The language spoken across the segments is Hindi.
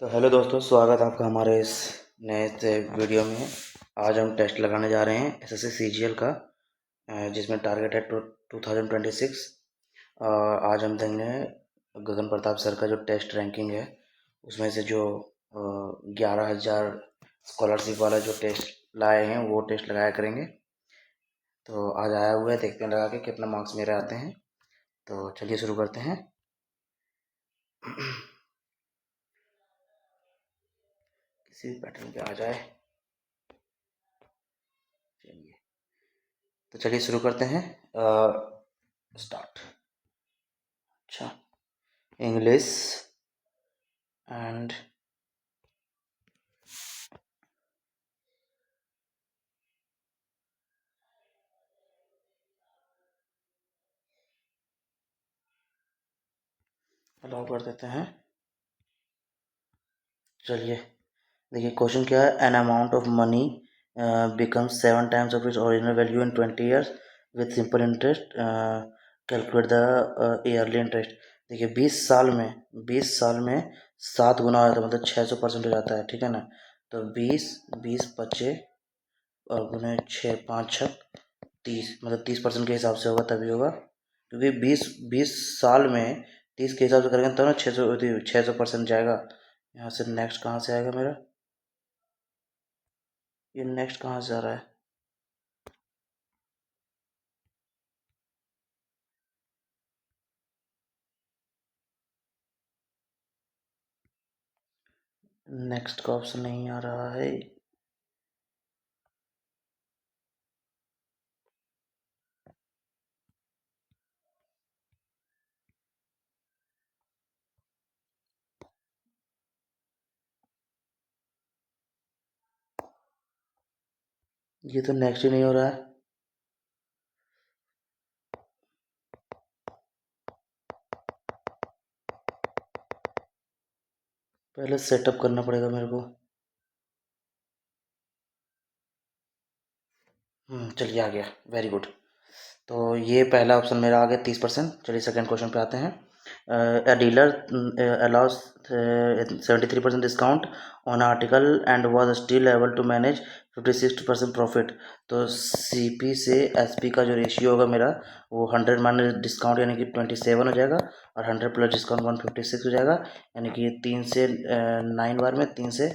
तो हेलो दोस्तों, स्वागत है आपका हमारे इस नए से वीडियो में। आज हम टेस्ट लगाने जा रहे हैं एसएससी सीजीएल का, जिसमें टारगेट है 2026। आज हम देंगे गगन प्रताप सर का जो टेस्ट रैंकिंग है, उसमें से जो 11,000 स्कॉलरशिप वाला जो टेस्ट लाए हैं वो टेस्ट लगाया करेंगे। तो आज आया हुआ है, देखते हैं लगा के कितना मार्क्स मेरे आते हैं। तो चलिए शुरू करते हैं। किसी भी पैटर्न पे आ जाए। चलिए, तो चलिए शुरू करते हैं। स्टार्ट। अच्छा, इंग्लिश एंड अलाउ कर देते हैं। चलिए देखिए, क्वेश्चन क्या है। An amount of money becomes 7 times of its original value in 20 years with simple interest. Calculate the yearly interest. देखिए 20 साल में 7 गुना हो जाता है, मतलब 600% हो जाता है, ठीक है ना। तो 20 20 25 और गुने 6 5 6 30, मतलब 30% के हिसाब से होगा, तभी होगा। क्योंकि 20 साल में 30 के हिसाब से करेंगे तब ना 600% जाएगा। यहाँ से नेक्स्ट कहाँ से आएगा मेरा, ये नेक्स्ट कहाँ से आ रहा है। नेक्स्ट का ऑप्शन नहीं आ रहा है। ये तो नेक्स्ट ही नहीं हो रहा है। पहले सेटअप करना पड़ेगा मेरे को। चलिए आ गया, वेरी गुड। तो ये पहला ऑप्शन मेरा आ गया 30%। चलिए सेकंड क्वेश्चन पे आते हैं। A dealer allows 73% discount on article and was still able to manage 56% profit. तो सीपी से एसपी का जो रेशियो होगा मेरा, वो 100 माइनस डिस्काउंट यानी कि 27 हो जाएगा, और 100 प्लस डिस्काउंट 156 हो जाएगा। यानी कि 3 से 9 बार में 3 से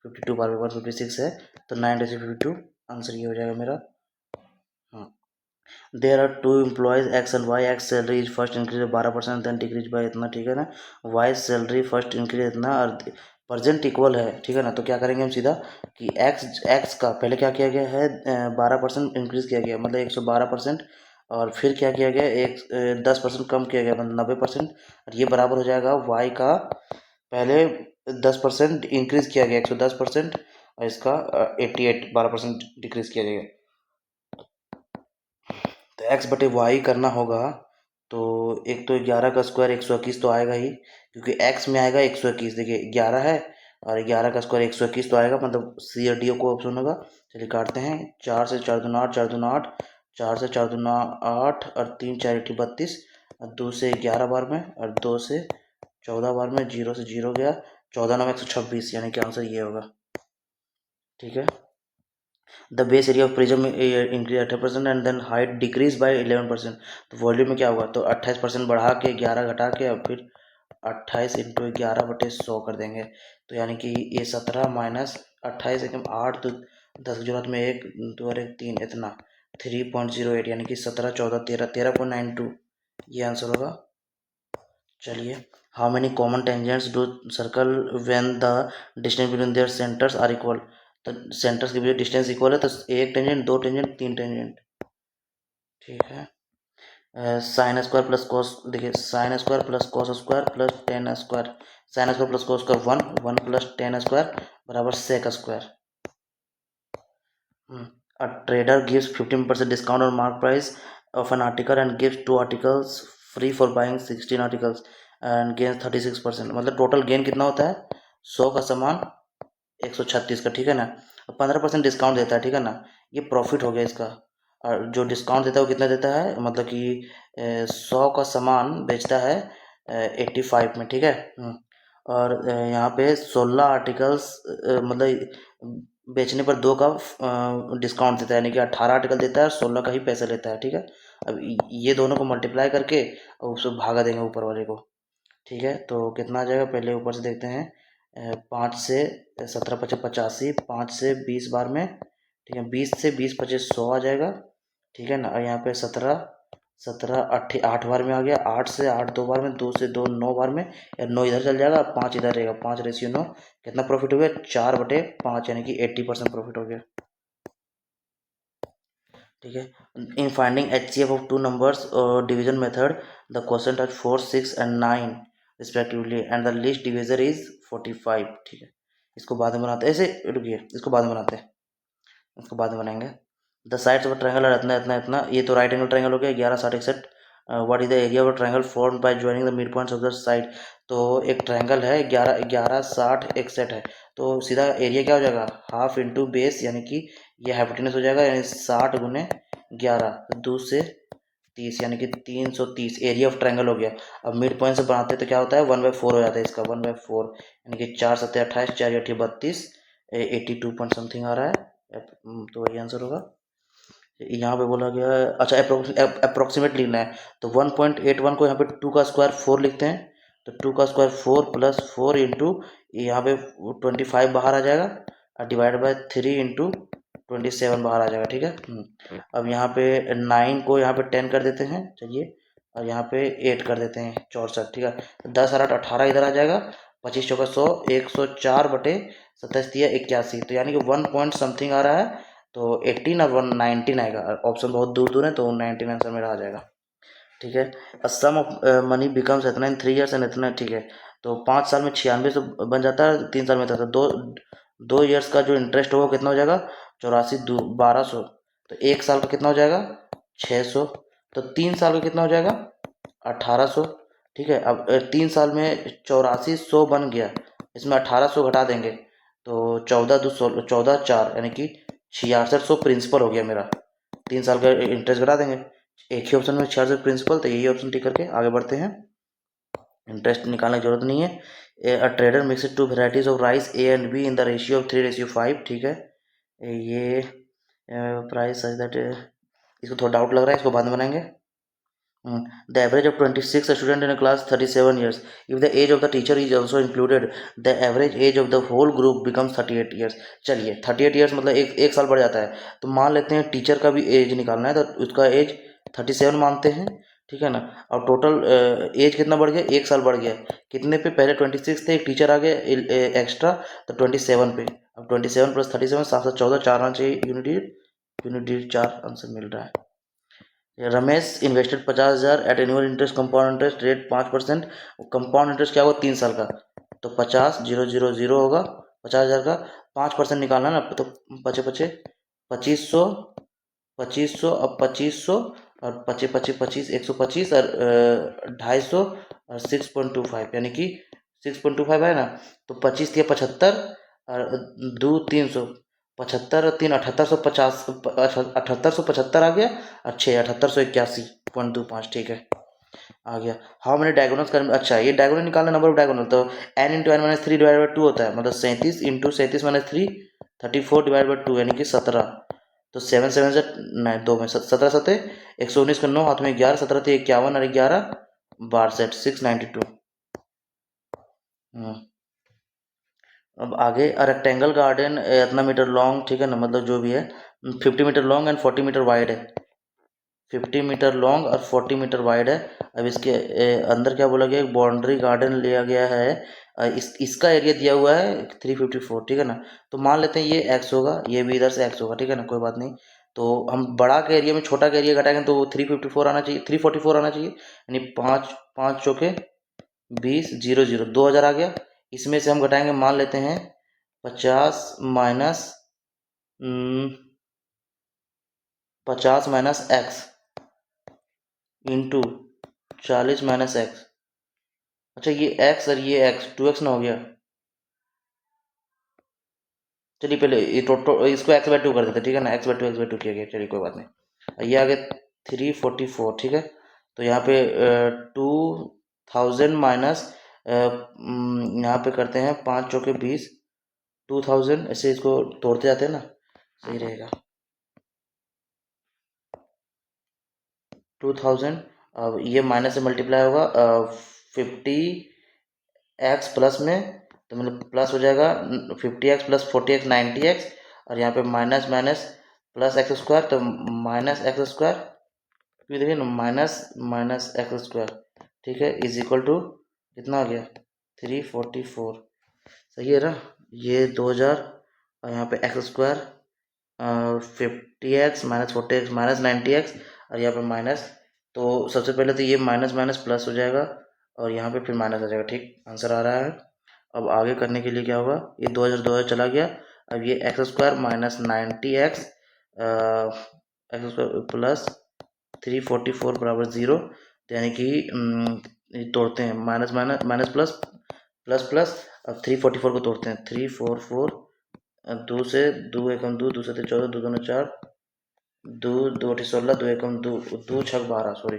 52 बार में 156 है, तो 9 से 52 आंसर ये हो जाएगा मेरा। हाँ, there are two employees X and Y. X salary is first increase 12%, then decrease by इतना, ठीक है ना। वाई सैलरी फर्स्ट इंक्रीज इतना, और प्रजेंट इक्वल है, ठीक है ना। तो क्या करेंगे हम सीधा कि एक्स एक्स का पहले क्या किया गया है, 12% इंक्रीज किया गया, मतलब 112%। और फिर क्या किया गया, 10% कम किया गया, मतलब 90%। और ये बराबर हो जाएगा वाई का, पहले 10% इंक्रीज किया गया 110%, और इसका 88 12% डिक्रीज किया गया। तो एक्स बटे वाई करना होगा। तो एक तो 11 का स्क्वायर 121 तो आएगा ही, क्योंकि एक्स में आएगा 121। देखिए 11 है और 11 का स्क्वायर 121 तो आएगा, मतलब सी और डी को ऑप्शन होगा। चलिए काटते हैं। 4 से 4 दूना 8, 4 दूना 8, 4 से 4 दूना 8, और 3 4 8 32, और 2 से 11 बार में, और 2 से 14 बार में, 0 से 0 गया, 14 9 126, यानी कि आंसर ये होगा, ठीक है। The base area of prism increase 18% and then height decrease by 11%। तो वॉल्यूम में क्या हुआ, तो 28% बढ़ा के 11 घटा के, और फिर 28 इंटू 11/100 कर देंगे। तो यानी कि ये 17 माइनस 28 एकदम 8, तो 10 की जरूरत में 1 2 और 1 3, इतना 3.08, यानी कि 17 14 13 13.92, ये आंसर होगा। चलिए, how many common tangents do circle when the distance between their centres are equal. तो सेंटर्स के बीच डिस्टेंस इक्वल है, तो एक टेंजेंट, दो टेंजेंट, तीन टेंजेंट, ठीक है। साइन स्क्वायर प्लस कॉस, देखिए sine square plus cos square plus tan square, sine square plus cos square 1, 1 plus tan square बराबर sec square. A trader gives 15% discount on mark price of an article and gives 2 articles free for buying 16 articles and gains 36%। मतलब टोटल गेन कितना होता है, 100 का सामान 136 का, ठीक है ना। 15% डिस्काउंट देता है, ठीक है ना। ये प्रॉफिट हो गया इसका। और जो डिस्काउंट देता है वो कितना देता है, मतलब कि 100 का सामान बेचता है 85 में, ठीक है। और यहाँ पे 16 आर्टिकल्स मतलब बेचने पर 2 का डिस्काउंट देता है, यानी कि 18 आर्टिकल देता है और 16 का ही पैसा लेता है, ठीक है। अब ये दोनों को मल्टीप्लाई करके और उसको भागा देंगे ऊपर वाले को, ठीक है। तो कितना आ जाएगा, पहले ऊपर से देखते हैं। 5 से 17 पचे 85, 5 से 20 बार में, ठीक है। 20 से 20 पचे 100 आ जाएगा, ठीक है ना। और यहाँ पे 17 17 8 बार में आ गया, 8 से 8 2 बार में, 2 से 2 9 बार में, या 9 इधर चल जाएगा, 5 इधर रहेगा, 5/9। कितना प्रॉफिट हो गया, 4/5, यानी कि 80% प्रॉफिट हो गया, ठीक है। In finding HCF of two numbers division method, the question touch 4 6 and 9 respectively and the least divisor is 45, ठीक है। इसको बाद में बनाते हैं, ऐसे रुकिए, इसको बाद में बनाते हैं, इसको बाद में बनाएंगे। The sides of triangle are इतना इतना इतना, ये तो राइट एंगल ट्रायंगल हो गया। 11 60 61। What is the area of triangle form by joining the mid points of the side. तो एक ट्रायंगल है, 11 11 60 61 है, तो सीधा एरिया क्या हो जाएगा, हाफ इंटू बेस, यानी कि ये हाइपोटेनस हो जाएगा, यानी 60 गुने 11, 2 से 30, यानी कि 330 एरिया ऑफ ट्रायंगल हो गया। अब मिड पॉइंट से बनाते हैं तो क्या होता है, 1/4 हो जाता है इसका, 1/4, यानी कि 4 7 28, 4 8 32, 82 पॉइंट समथिंग आ रहा है। तो वही आंसर होगा। यहाँ पे बोला गया है, अच्छा अप्रोक्सीमेट लिखना है, तो 1.81 को यहाँ पे 2 का स्क्वायर 4 लिखते हैं, तो 2 का स्क्वायर 4 प्लस 4 इंटू, यहाँ पे 25 बाहर आ जाएगा, और डिवाइड बाय 3 इंटू 27 बाहर आ जाएगा, ठीक है। अब यहाँ पे 9 को यहाँ पे 10 कर देते हैं, चलिए, और यहाँ पे 8 कर देते हैं, 64, ठीक है। 10 और 8 18 इधर आ जाएगा, 25 चौका 100, 104/27 81, तो यानी कि 1 पॉइंट समथिंग आ रहा है, तो 18 और 119 आएगा। ऑप्शन बहुत दूर दूर है, तो 19 आंसर मेरा आ जाएगा, ठीक है। सम ऑफ मनी बिकम्स इतना इन 3 ईयर्स एंड इतना, ठीक है। तो 5 साल में 96 बन जाता है, 3 साल में था, तो 2 ईयर्स का जो इंटरेस्ट होगा कितना हो जाएगा, 84 1200, तो 1 साल का कितना हो जाएगा, 600, तो 3 साल का कितना हो जाएगा, 1800, ठीक है। अब 3 साल में 8400 बन गया, इसमें 1800 घटा देंगे, तो 14 यानी कि 6600 प्रिंसिपल हो गया मेरा। 3 साल का इंटरेस्ट घटा देंगे, एक ही ऑप्शन में 6600 प्रिंसिपल, तो यही ऑप्शन टिक करके आगे बढ़ते हैं। इंटरेस्ट निकालने की जरूरत नहीं है। A trader mix 2 varieties of rice A and be in the ratio of 3:5, ठीक है। ये प्राइस सच दैट, इसको थोड़ा डाउट लग रहा है, इसको बाद में बनाएंगे। The average of 26 student in a class 37 years. If the age of the teacher is also included, the average age of the whole group becomes 38 years. चलिए 38 years मतलब एक साल बढ़ जाता है, तो मान लेते हैं टीचर का भी एज निकालना है, तो उसका एज 37 मानते हैं, ठीक है ना। और टोटल एज कितना बढ़ गया, एक साल बढ़ गया, कितने पे, पहले 26 थे, एक टीचर आ गया एक्स्ट्रा, तो 27 पे। अब 27 प्लस 37, 7 7 14, 4 आना चाहिए, यूनिट 4 आंसर मिल रहा है। Ramesh invested 50,000 at annual interest compound interest rate 5%। Compound interest क्या होगा, 3 साल का, तो 50,000 होगा, 50,000 का 5% निकालना ना, तो पचे पचे 2500, 2500, अब 2500 और पचे पचे 25, 125, और 250 और 6.25, यानी कि 6.25 है ना, तो 25 या 75, और 2 300, 75 और 3 7850, 7875 आ गया, और 6 7881.25, ठीक है, आ गया। हाउ मैंने डायगोनल्स कर, अच्छा ये डायगोनल निकालना, नंबर ऑफ डायगोनल, तो n into n minus 3 divide by 2 होता है, मतलब 37 इंटू 37 माइनस 3, 34 डिवाइड बाई 2, यानी कि 17, तो 7 7 से 9 2 में 17 7 119 का 9 हाथ में 11, 17 थे 51 और 11 62, 692। अब आगे, रेक्टेंगल गार्डन इतना मीटर लॉन्ग, ठीक है ना, मतलब जो भी है, 50 metre long and 40 metre wide है, 50 मीटर लॉन्ग और 40 मीटर वाइड है। अब इसके अंदर क्या बोला गया, एक बाउंड्री गार्डन लिया गया है, इसका एरिया दिया हुआ है 354, ठीक है ना। तो मान लेते हैं ये x होगा, ये भी इधर से x होगा, ठीक है ना, कोई बात नहीं। तो हम बड़ा के एरिया में छोटा का एरिया घटाएंगे, तो 354 आना चाहिए, 344 आना चाहिए, यानी 5 5 चौके 20 0 0 2000 आ गया। इसमें से हम घटाएंगे, मान लेते हैं 50 minus 50 minus x into 40 minus x. अच्छा ये x और ये x 2x ना हो गया, चलिए पहले ये इसको x/2 कर देते, ठीक है ना, x/2 किया गया, चलिए कोई बात नहीं। ये आ गया 344, ठीक है। तो यहाँ पे 2000 माइनस यहाँ पे करते हैं 5 चौके 20, 2000 ऐसे इसको तोड़ते जाते हैं ना, सही रहेगा। 2000, अब ये माइनस से मल्टीप्लाई होगा 50x प्लस में, तो मतलब प्लस हो जाएगा 50x प्लस 40x 90x, और यहाँ पे minus minus plus x square, तो माइनस एक्स स्क्वायर, क्योंकि देखिए ना माइनस माइनस एक्स स्क्वायर, ठीक है, इज इक्वल टू कितना आ गया 344, सही है ना। ये 2000 और यहाँ पे x square 50x minus 40x minus 90x, और यहाँ पे माइनस, तो सबसे पहले तो ये माइनस माइनस प्लस हो जाएगा और यहाँ पे फिर माइनस आ जाएगा, ठीक आंसर आ रहा है। अब आगे करने के लिए क्या होगा, ये 2000 चला गया, अब ये x square minus 90x x square plus 344 बराबर 0, तो यानी कि ये तोड़ते हैं minus minus minus plus plus plus, अब 344 को तोड़ते हैं 344, दो से दो एकम दो, दो से 14, दो दूना 4, दो दो अठी 16, दो एकम दो, दो छक 12, सॉरी,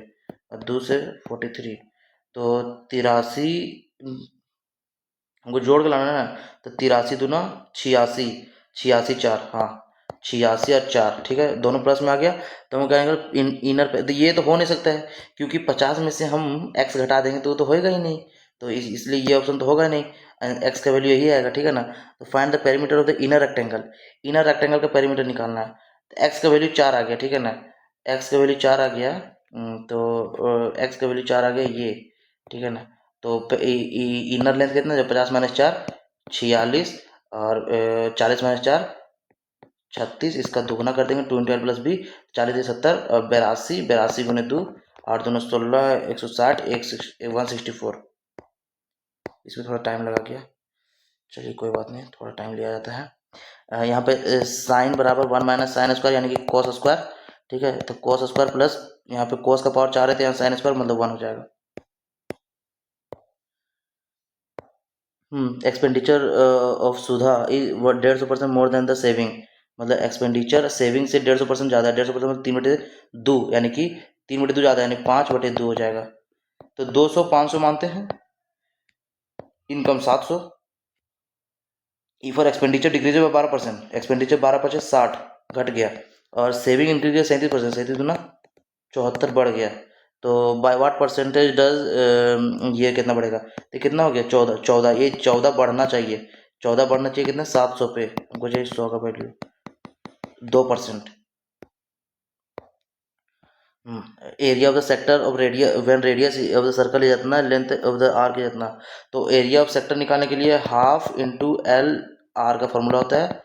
और दो से 43, तो 83, हमको जोड़ के लाना है ना, तो 83 दूना 86, 86 4, हाँ 86 और 4, ठीक है, दोनों प्लस में आ गया, तो हम कहेंगे इनर पे, तो ये तो हो नहीं सकता है, क्योंकि 50 में से हम x घटा देंगे तो वो तो होएगा ही नहीं, तो इसलिए ये ऑप्शन तो होगा नहीं, x का वैल्यू यही आएगा, ठीक है ना। तो find the perimeter of the inner rectangle का पेरीमीटर निकालना है, तो x का वैल्यू 4 आ गया, ठीक है ना, x का वैल्यू 4 आ गया, तो x का वैल्यू 4 आ गया ये, ठीक है ना। तो इनर लेंथ कितना है, 50 माइनस 4 46, और 40 माइनस 4 36, इसका दुगना कर देंगे 20 प्लस बी, 40 70, और 82, 82 गुने 2, 8 दूना 16, 160, 164, इसमें थोड़ा टाइम लगा गया, चलिए कोई बात नहीं, थोड़ा टाइम लिया जाता है। यहाँ पे साइन बराबर 1 माइनस साइन स्क्वायर यानी कि कॉस स्क्वायर, ठीक है, तो कॉस स्क्वायर प्लस यहाँ पे कॉस का पावर 4 है, तो यहाँ साइन स्क्वायर मतलब 1 हो जाएगा। Expenditure of Sudha is 150% more than the saving, मतलब एक्सपेंडिचर सेविंग से 150% ज़्यादा है, 150% 3/2, यानी कि 3/2 ज़्यादा, यानी 5/2 हो जाएगा, तो 200 500 मानते हैं, income 700, for expenditure decrease by 12%, expenditure 12% 60 घट गया, और सेविंग इंक्रीज 37%, 37 गुना 74 बढ़ गया, तो बाय व्हाट परसेंटेज डज ये कितना बढ़ेगा, तो कितना हो गया 14, 14, ये 14 बढ़ना चाहिए, 14 बढ़ना चाहिए, कितना 700 पे, हमको चाहिए 100 का value, 2%। Area of the sector of radius when radius of the circle is इतना, length of the arc is इतना, तो एरिया ऑफ सेक्टर निकालने के लिए हाफ इंटू एल, आर का फॉर्मूला होता है,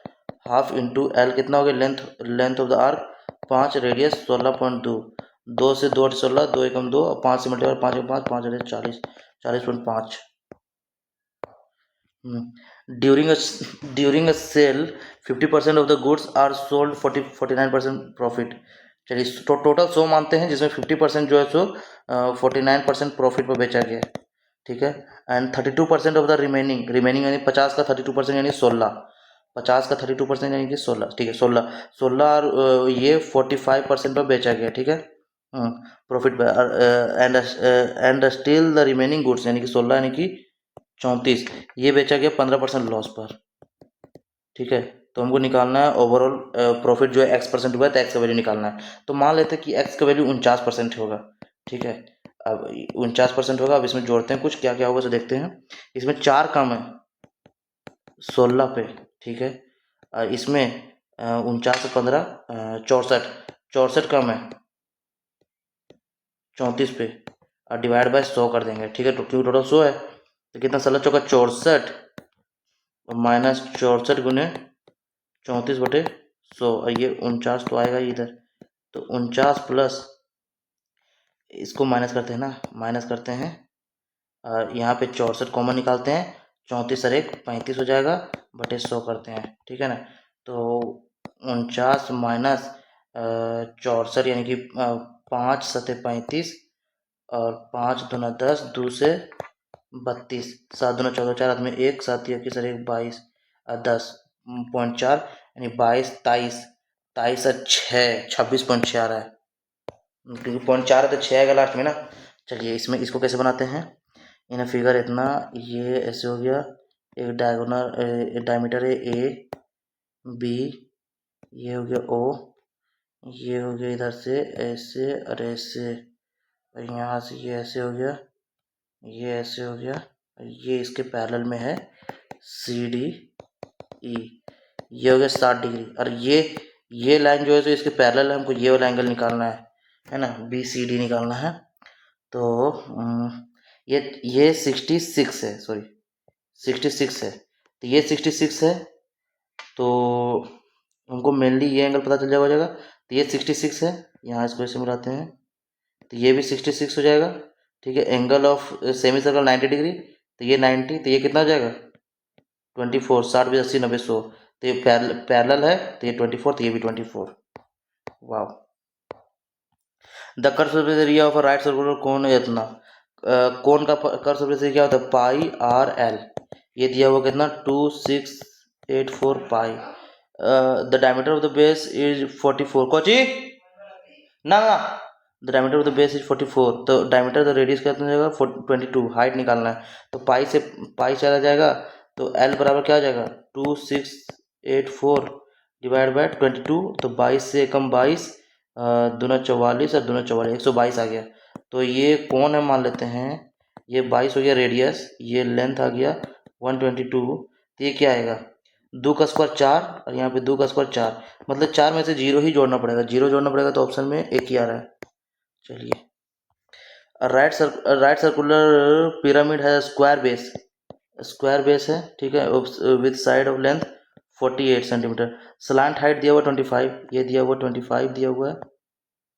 हाफ इंटू एल कितना हो गया, length of the arc 5, radius 16.2, 2 से 2 16, 2 एकम 2, और 5 से multiply 5 Ekam 5, 5 40, 40.5। During during a sale 50% off the goods are sold 49% profit, चलिए टोटल 100 मानते हैं, जिसमें 50% जो है सो 49% प्रॉफिट पर बेचा गया, ठीक है, एंड 32% ऑफ द रिमेनिंग, यानी 50 का 32% यानी 16, 50 का 32% यानी कि 16, ठीक है, 16 16, और ये 45% पर बेचा गया, ठीक है, profit and still the remaining goods, यानी कि 16 यानी कि 34, ये बेचा गया 15% लॉस पर, ठीक है, तो हमको निकालना है ओवरऑल प्रॉफिट जो है x% हुआ है, तो x का वैल्यू निकालना है, तो मान लेते हैं कि x का वैल्यू 49% होगा, ठीक है, अब 49% होगा, अब इसमें जोड़ते हैं कुछ क्या क्या होगा, तो देखते हैं, इसमें 4 कम है 16 पे, ठीक है, और इसमें 49 से 15 64, 64 कम है 34 पे, और डिवाइड बाय 100 कर देंगे, ठीक है, तो क्योंकि टोटल 100 है, तो कितना 16 चौका 64, और माइनस 64 गुने 34/100, और ये 49 तो आएगा ही इधर, तो 49 प्लस, इसको माइनस करते हैं ना, माइनस करते हैं, और यहाँ पे 64 कॉमन निकालते हैं, 34 और 1 35 हो जाएगा, बटे 100 करते हैं, ठीक है ना, तो 49 माइनस 64 यानी कि 5 सते 35, और 5 दूना 10, 2 से 32, 7 दूना 14, 4 हाथ में 1, 7 या 1 22, और 10.4 यानी 22 23, 23 और 6 26.6 आ रहा है, क्योंकि 0.4 है तो 6 आएगा लास्ट में ना। चलिए इसमें इसको कैसे बनाते हैं, इन फिगर इतना, ये ऐसे हो गया, एक डायगोनल डायमीटर है ए बी, ये हो गया ओ, ये हो गया इधर से ऐसे और ऐसे, और यहाँ से ये ऐसे हो गया, ये ऐसे हो गया, ये इसके पैरेलल में है सी डी ई, ये हो गया 60 डिग्री। और ये लाइन जो है तो इसके पैरेलल है, हमको ये वाला एंगल निकालना है ना, बी सी डी निकालना है। तो ये 66 है, सॉरी 66 है, तो ये 66 है, तो हमको मेनली ये एंगल पता चल जाएगा। तो ये 66 है, यहाँ इसको ऐसे मिलाते हैं, तो ये भी 66 हो जाएगा, ठीक है। Angle of semi circle 90 degree, तो ये 90, तो ये कितना हो जाएगा 24, 60 20 80 90 100, तो ये पैरेलल है, तो ये 24, तो ये भी 24। वाह। The curve surface area of a right circular cone है इतना, कोन का कर्व सर्फेस एरिया क्या होता है, पाई आर एल, ये दिया हुआ कितना 2684 pi. The diameter of the base is 44, कोची ना ना, the diameter of the base is 44, तो डायमीटर द रेडियस कितना हो जाएगा 22, हाइट निकालना है, तो पाई से पाई चला जाएगा, तो एल बराबर क्या हो जाएगा 2684 डिवाइड बाय 22, तो 22 से कम 22, दूना 44 और दूना 44 122 आ गया। तो ये कौन है मान लेते हैं, ये 22 हो गया रेडियस, ये लेंथ आ गया 122, तो ये क्या आएगा 2 का स्क्वायर 4, और यहाँ पे 2 का स्क्वायर 4, मतलब 4 में से 0 ही जोड़ना पड़ेगा, 0 जोड़ना पड़ेगा, तो ऑप्शन में एक ही आ रहा है। चलिए, राइट सर्कुलर पिरामिड है स्क्वायर बेस है, ठीक है, with side of length 48 centimetre, slant height दिया हुआ 25, ये दिया हुआ 25 दिया हुआ है,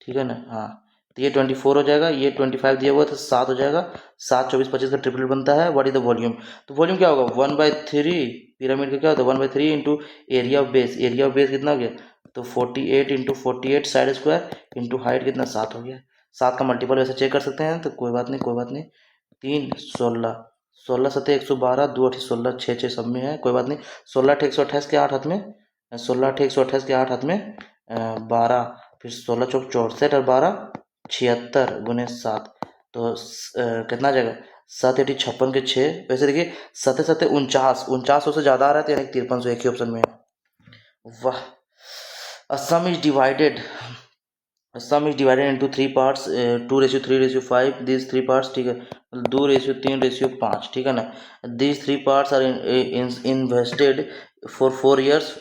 ठीक है ना, हाँ, तो ये 24 हो जाएगा, ये 25 दिया हुआ तो 7 हो जाएगा, 7 24 25 का ट्रिपल बनता है। व्हाट इज द वॉल्यूम, तो वॉल्यूम क्या होगा 1/3, पिरामिड का क्या होता है 1/3 into area of base, area of base कितना हो गया, तो 48 into 48 side square into height कितना 7 हो गया, 7 का मल्टीपल वैसे चेक कर सकते हैं, तो कोई बात नहीं कोई बात नहीं, 3 16, 16 7 112, 2 8 16, 6 6 सब में है, कोई बात नहीं, 16 8 128 के 8 हाथ में, 16 8 128 के 8 हाथ में 12, फिर 16 चौक 64 और 12 76 गुने 7, तो कितना आ जाएगा 7 8 56 के 6, वैसे देखिए 7 7 49, 49 से ज़्यादा आ रहा है, तो यानी 5300 एक ही ऑप्शन में है। वाह। A sum is divided, sum is divided into 3 parts, 2:3:5, this 3 parts, ठीक है, 2:3:5, ठीक है ना, this 3 parts are invested for 4 years,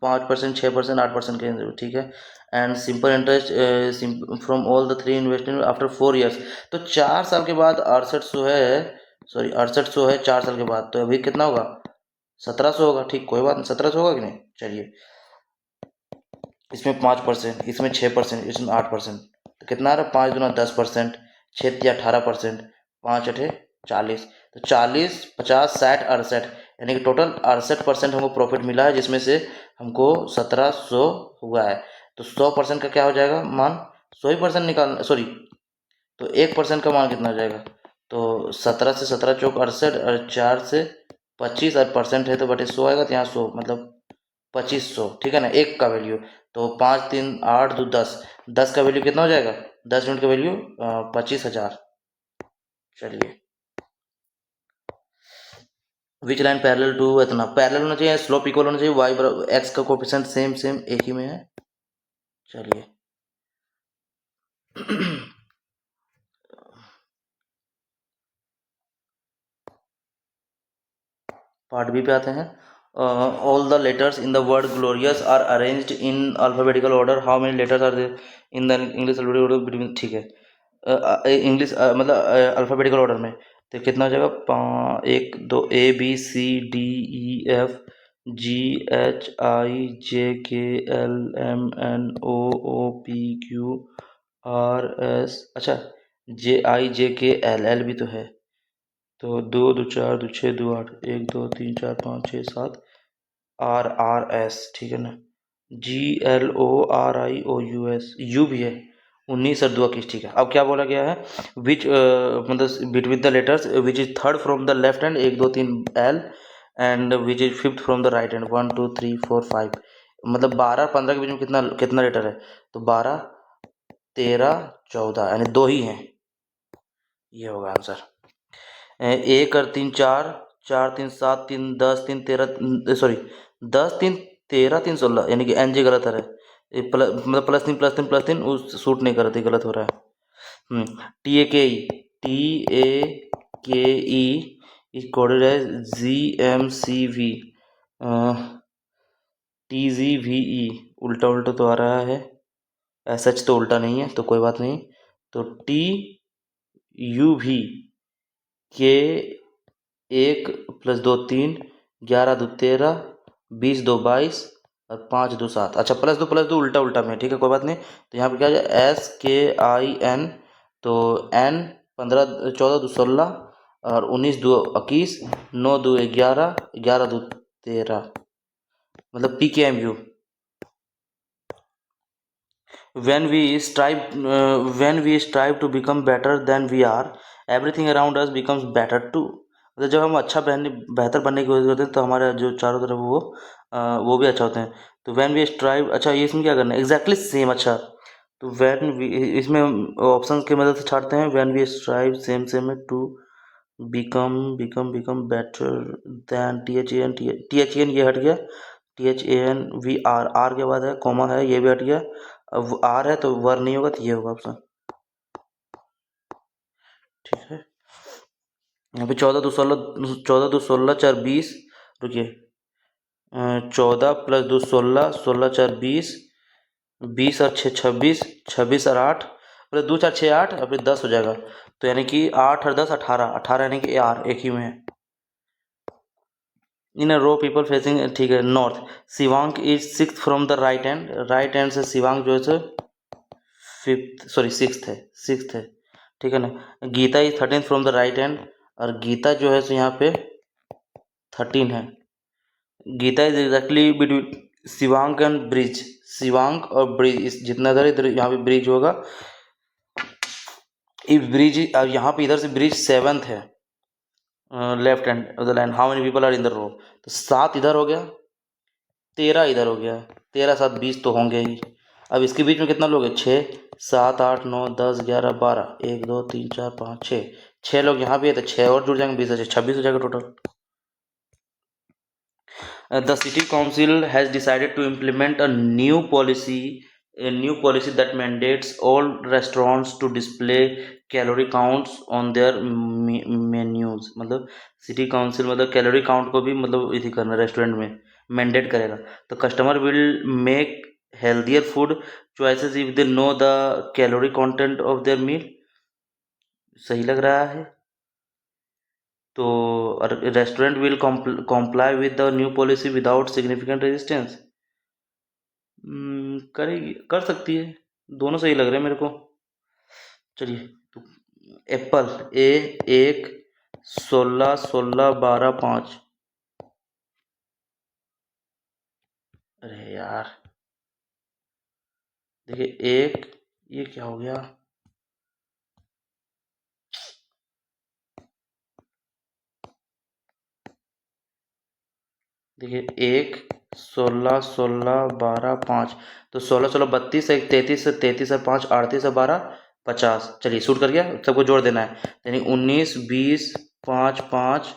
5%, 6%, 8% के, ठीक है, and simple interest from all the 3 investment after 4 years, तो 4 साल के बाद 6800 है, सॉरी 6800 है 4 साल के बाद, तो अभी कितना होगा 1700 होगा, ठीक, कोई बात नहीं 1700 होगा कि नहीं। चलिए, इसमें 5%, इसमें 6%, इसमें 8%, तो कितना आ रहा है 5 दूना 10%, 6 या 18%, 5 अठे 40, तो 40 50 60 68, यानी कि टोटल 68% हमको प्रॉफिट मिला है, जिसमें से हमको 1700 हुआ है, तो 100% का क्या हो जाएगा मान, 100% निकालना, सॉरी, तो 1% का मान कितना हो जाएगा, तो 17 से 17 चौक 68, और 4 से 25, और परसेंट है तो बटे 100 आएगा, तो यहाँ 100 मतलब 2500, ठीक है ना, एक का वैल्यू, तो 5 3 8 2 10, 10 का वैल्यू कितना हो जाएगा, 10 यूनिट का वैल्यू 25,000। चलिए, विच लाइन पैरेलल टू, इतना पैरेलल होना चाहिए, स्लोप इक्वल होना चाहिए, वाई बराबर एक्स का कोफिशिएंट सेम सेम एक ही में है। चलिए, पार्ट बी पे आते हैं। All the letters in the word glorious are arranged in alphabetical order, how many letters are there in the English alphabetical order between, ठीक है, इंग्लिश मतलब अल्फाबेटिकल ऑर्डर में, तो कितना हो जाएगा 1 2 A B C D E F G H I J K L M N O O P Q R S, अच्छा जे आई जे के एल एल भी तो है, तो 2 2 4 2 6 2 8 1 2 3 4 5 6 7 आर आर एस, ठीक है ना, G L O R I O U S, U भी है 19 और 2 21, ठीक है। अब क्या बोला गया है, विच मतलब between the letters which is third from the left hand 1 2 3 L, and which is fifth from the right hand 1 2 3 4 5, मतलब 12 15 के बीच में कितना कितना लेटर है, तो 12 13 14, यानी 2 ही हैं, ये होगा आंसर। एक और तीन चार, चार तीन सात, तीन 10, तीन 13, सॉरी 10 3 13 3 16, यानी कि एन जी गलत है। ये मतलब +3 उस सूट नहीं कर रही, गलत हो रहा है। T A K E is coded as GMCV। TZVE उल्टा उल्टा तो आ रहा है, SH तो उल्टा नहीं है, तो कोई बात नहीं। तो TUV के 1 + 2 3, 11 2 13, 20 2 22 और 5 2 7। अच्छा, +2 उल्टा उल्टा में, ठीक है कोई बात नहीं। तो यहाँ पे क्या है, SKIN, तो N 15 14 2 16 और 19 2 21, 9 2 11, 11 2 13, मतलब PKMU। When we strive to become better than we are, everything around us becomes better too। मतलब जब हम बेहतर बनने की कोशिश करते हैं तो हमारे जो चारों तरफ वो भी अच्छा होते हैं। तो when we strive, अच्छा ये इसमें क्या करना है, एग्जैक्टली सेम। अच्छा, तो इसमें ऑप्शन की मदद से छाड़ते हैं। when we strive, same same है, to become better than, THEN ये हट गया, THANVR, के बाद है कॉमा है, ये भी हट गया। अब आर है तो वर नहीं होगा, तो ये होगा ऑप्शन, ठीक है। यहाँ पे 14 2 16 4 20, रुकिए, 14 + 2 16, 16 4 20, 20 और 6 26, 26 और 8, मतलब 2 4 6 8 और फिर 10 हो जाएगा। तो यानी कि 8 और 10 18, 18 यानी कि आर एक ही में है। इन अ रो पीपल फेसिंग, ठीक है, north. Shivank is 6th from the right hand, right hand से शिवांक जो है 5th, सॉरी 6th है, ठीक है ना। Geeta is 13th from the right hand, और गीता जो है सो यहाँ पे 13 है। Geeta is exactly between Shivank and Brij, Shivank और ब्रिज, इस जितना इधर यहाँ पे ब्रिज होगा। इफ ब्रिज, अब यहाँ पे इधर से ब्रिज 7th है, left hand of the line. How many people are in the row, तो 7 इधर हो गया, 13 इधर हो गया, 13 7 20 तो होंगे ही। अब इसके बीच में कितना लोग है, 6 7 8 9 10 11 12, 1 2 3 4 5 6, 6 लोग यहाँ भी है, तो 6 और जुड़ जाएंगे, 20 से 26 हो जाएगा total. The city council has decided to implement a new policy that mandates all restaurants to display calorie counts on their menus। मतलब सिटी काउंसिल मतलब कैलोरी काउंट को भी मतलब इसी करना, रेस्टोरेंट में मैंडेट करेगा। तो customer will make healthier food choices if they know the calorie content of their meal. सही लग रहा है। तो restaurant will comply with the new policy without significant resistance। करेगी, कर सकती है, दोनों सही लग रहे हैं मेरे को। चलिए, तो एप्पल A1 16 16 12 5। अरे यार, देखिए एक, ये क्या हो गया, देखिए 1 16 16 12 5, तो 16 16 32, 1 33, 33 और 5 38 और 12 50। चलिए सूट कर गया, सबको जोड़ देना है, यानी 19 20 5 5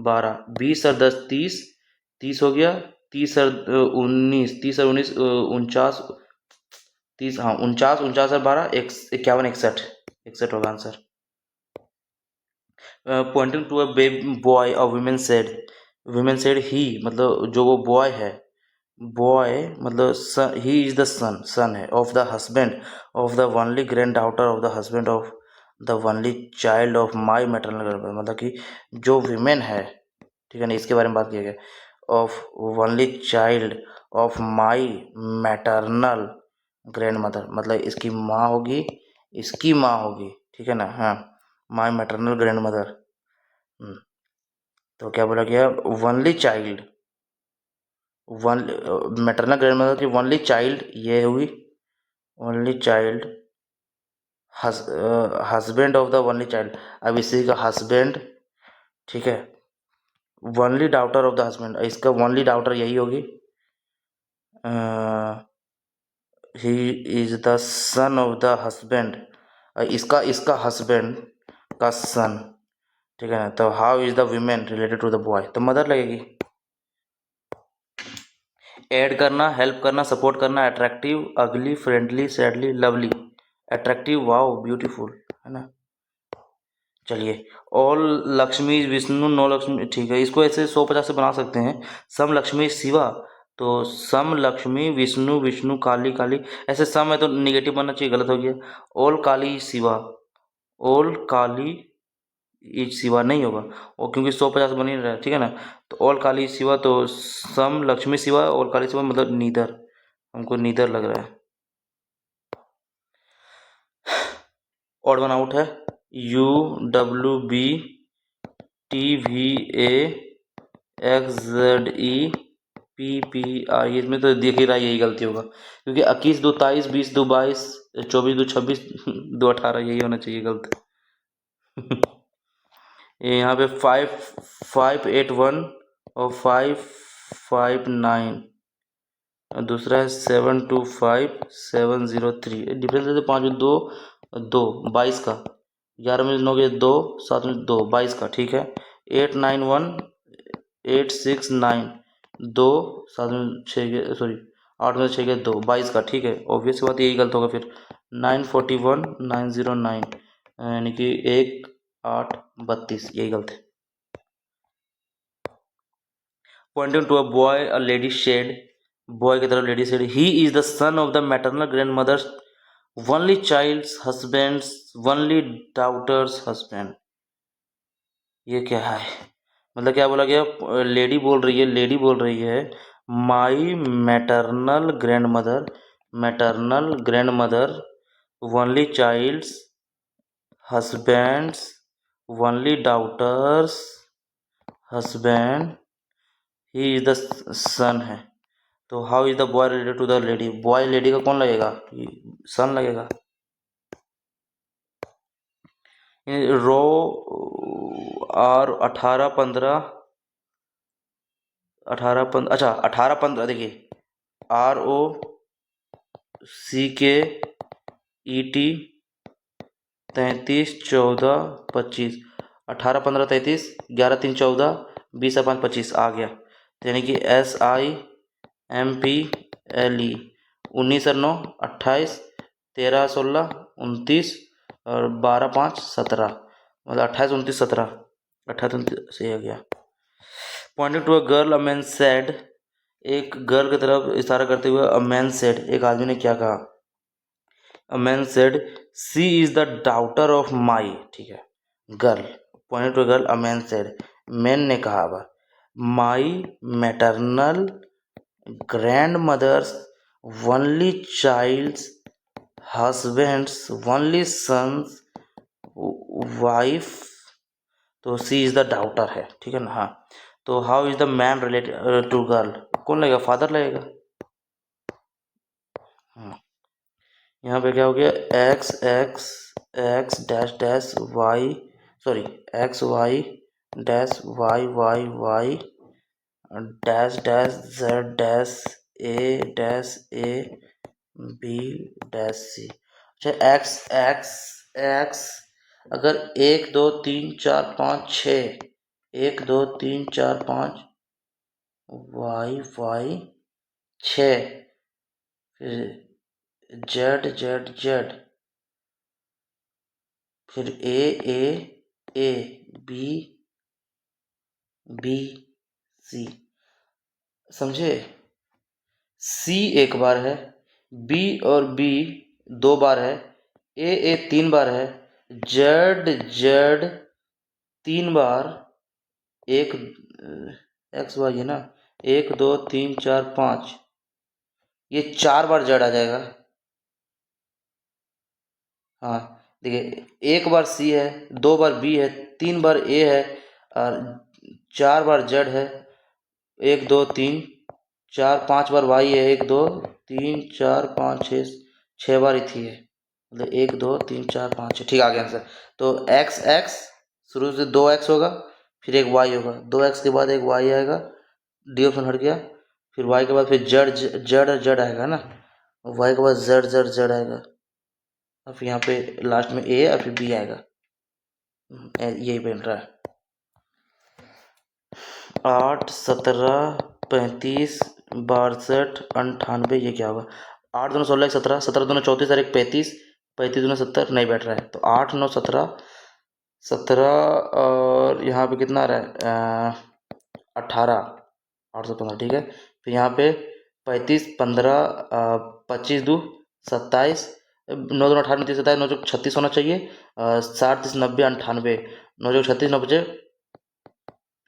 12, 20 और 10 30, 30 हो गया, 30 और 19, 30 और 19 49, 30, हाँ 49, 49 और 12 51 61, 61 होगा आंसर। Pointing to a boy, a women said he, मतलब जो वो बॉय है, बॉय मतलब ही इज द सन है of the husband of the only grand daughter of the husband of the only child of my maternal grand, मतलब कि जो विमेन है, ठीक है ना, इसके बारे में बात किया गया, of only child of my maternal grand mother, मतलब इसकी माँ होगी, इसकी माँ होगी, ठीक है ना, हाँ, माई मैटरनल ग्रैंड मदर। तो क्या बोला गया, only child, one maternal grandmother की ओनली चाइल्ड ये हुई, only child, husband of the only child, अब इसी का हस्बैंड, ठीक है, only daughter of the husband, इसका ओनली डॉटर यही होगी, he is the son of the husband, इसका इसका हस्बैंड का सन, ठीक है ना। तो how is the women related to the boy, तो मदर लगेगी। ऐड करना, हेल्प करना, सपोर्ट करना, अट्रैक्टिव, अगली, friendly, sadly, lovely. Attractive, wow, beautiful, है ना। चलिए, ऑल लक्ष्मी विष्णु, नो लक्ष्मी, ठीक है, इसको ऐसे 150 से बना सकते हैं। सम लक्ष्मी शिवा, तो सम लक्ष्मी विष्णु, विष्णु काली, काली, ऐसे सम है तो निगेटिव बनना चाहिए, गलत हो गया। All Kali Shiva, all Kali is Shiva नहीं होगा, और क्योंकि 150 बन ही रहा है, ठीक है ना। तो ऑल काली शिवा, तो सम लक्ष्मी शिवा, ऑल काली शिवा मतलब नीदर, हमको नीदर लग रहा है। ऑड वन आउट है, U W B T V A X Z E P P I, इसमें तो देख ही रहा है यही गलती होगा, क्योंकि 21 दो 23, 20 दो 22, 24 दो 26, 2 18, यही होना चाहिए गलत। ये यहाँ पे 5 5 8 1 और 5 5 9, और दूसरा है 7 2 5 7 0 3, डिफरेंस है तो 5 में 2 2 22 का, 11 में 9 के 2, 7 में 2 22 का, ठीक है। 8 9 1 8 6 9, 2 7 में 6 के, सॉरी 8 में 6 के 2, 22 का, ठीक है। ऑब्वियस बात यही गलत होगा फिर। 9 41 9 0 9, यानी कि 1 8 32, यही गलत है। Pointing to a boy a lady said, boy की तरफ lady said, he is the son of the maternal grandmother's only child's husband's only daughter's husband. ये क्या है, मतलब क्या बोला गया, लेडी बोल रही है, लेडी बोल रही है my maternal grandmother, maternal grandmother only child's husband's only daughter's husband, he is the son है। तो how is the boy related to the lady, boy lady का कौन लगेगा, सन लगेगा। रो और 18 15 अच्छा 18 15, देखिए ROCKET 33 14 25, 18 15 33, 11 3 14, 20 5 25 आ गया, तो यानी कि SIMPLE 19 और 9 28, 13 16 29 और 12 5 17, मतलब 28 29 17, 28 29 सही आ गया। Pointing to a girl a man said, एक गर्ल की तरफ इशारा करते हुए अ मैन सेड, एक आदमी ने क्या कहा, a man said she is the daughter of my, ठीक है, girl, pointing to a girl a man said, man ने कहा अब my maternal grandmother's only child's husband's only son's wife, तो सी इज द डाउटर है, ठीक है ना। हाँ, तो how is the man related to girl, कौन लगेगा, फादर लगेगा। हाँ, यहाँ पे क्या हो गया, X X X dash dash Y, sorry XY dash Y dash dash Z dash A B dash C। अच्छा, एक्स अगर 1 2 3 4 5 6, 1 2 3 4 5 वाई 6, फिर जेड, फिर ए बी बी सी, समझे। सी एक बार है, बी और बी 2 बार है, ए 3 बार है, जेड 3 बार, एक XY है ना, 1 2 3 4 5, ये 4 बार जेड आ जाएगा। हाँ, देखिए, 1 बार सी है, 2 बार बी है, 3 बार ए है, और 4 बार जेड है, 1 2 3 4 5 बार वाई है, 1 2 3 4 5 6 6 बार थी है, मतलब 1 2 3 4 5 6, ठीक आ गया आंसर। तो एक्स शुरू से 2x होगा, फिर एक y होगा, 2x के बाद एक y आएगा, डी ऑप्शन हट गया, फिर y के बाद फिर जेड आएगा ना, y के बाद जेड आएगा, और फिर यहाँ पे लास्ट में ए और फिर बी आएगा। यही बन रहा है। 8, 17, 35, 62, 98, ये क्या होगा? 8 दूना 16, 17, 17 दूना 34 और 1 35, 35 दूना 70, नहीं बैठ रहा है। तो 8, 9, 17, 17 और यहाँ पे कितना आ रहा है? 18, 815, ठीक है। फिर यहाँ पे 35, 15, 25 दो 27, 9 दूना 18, 29, 27, 9 चौक 36 होना चाहिए। 60, 30, 90, 98, 9 चौक 36, 9 बचे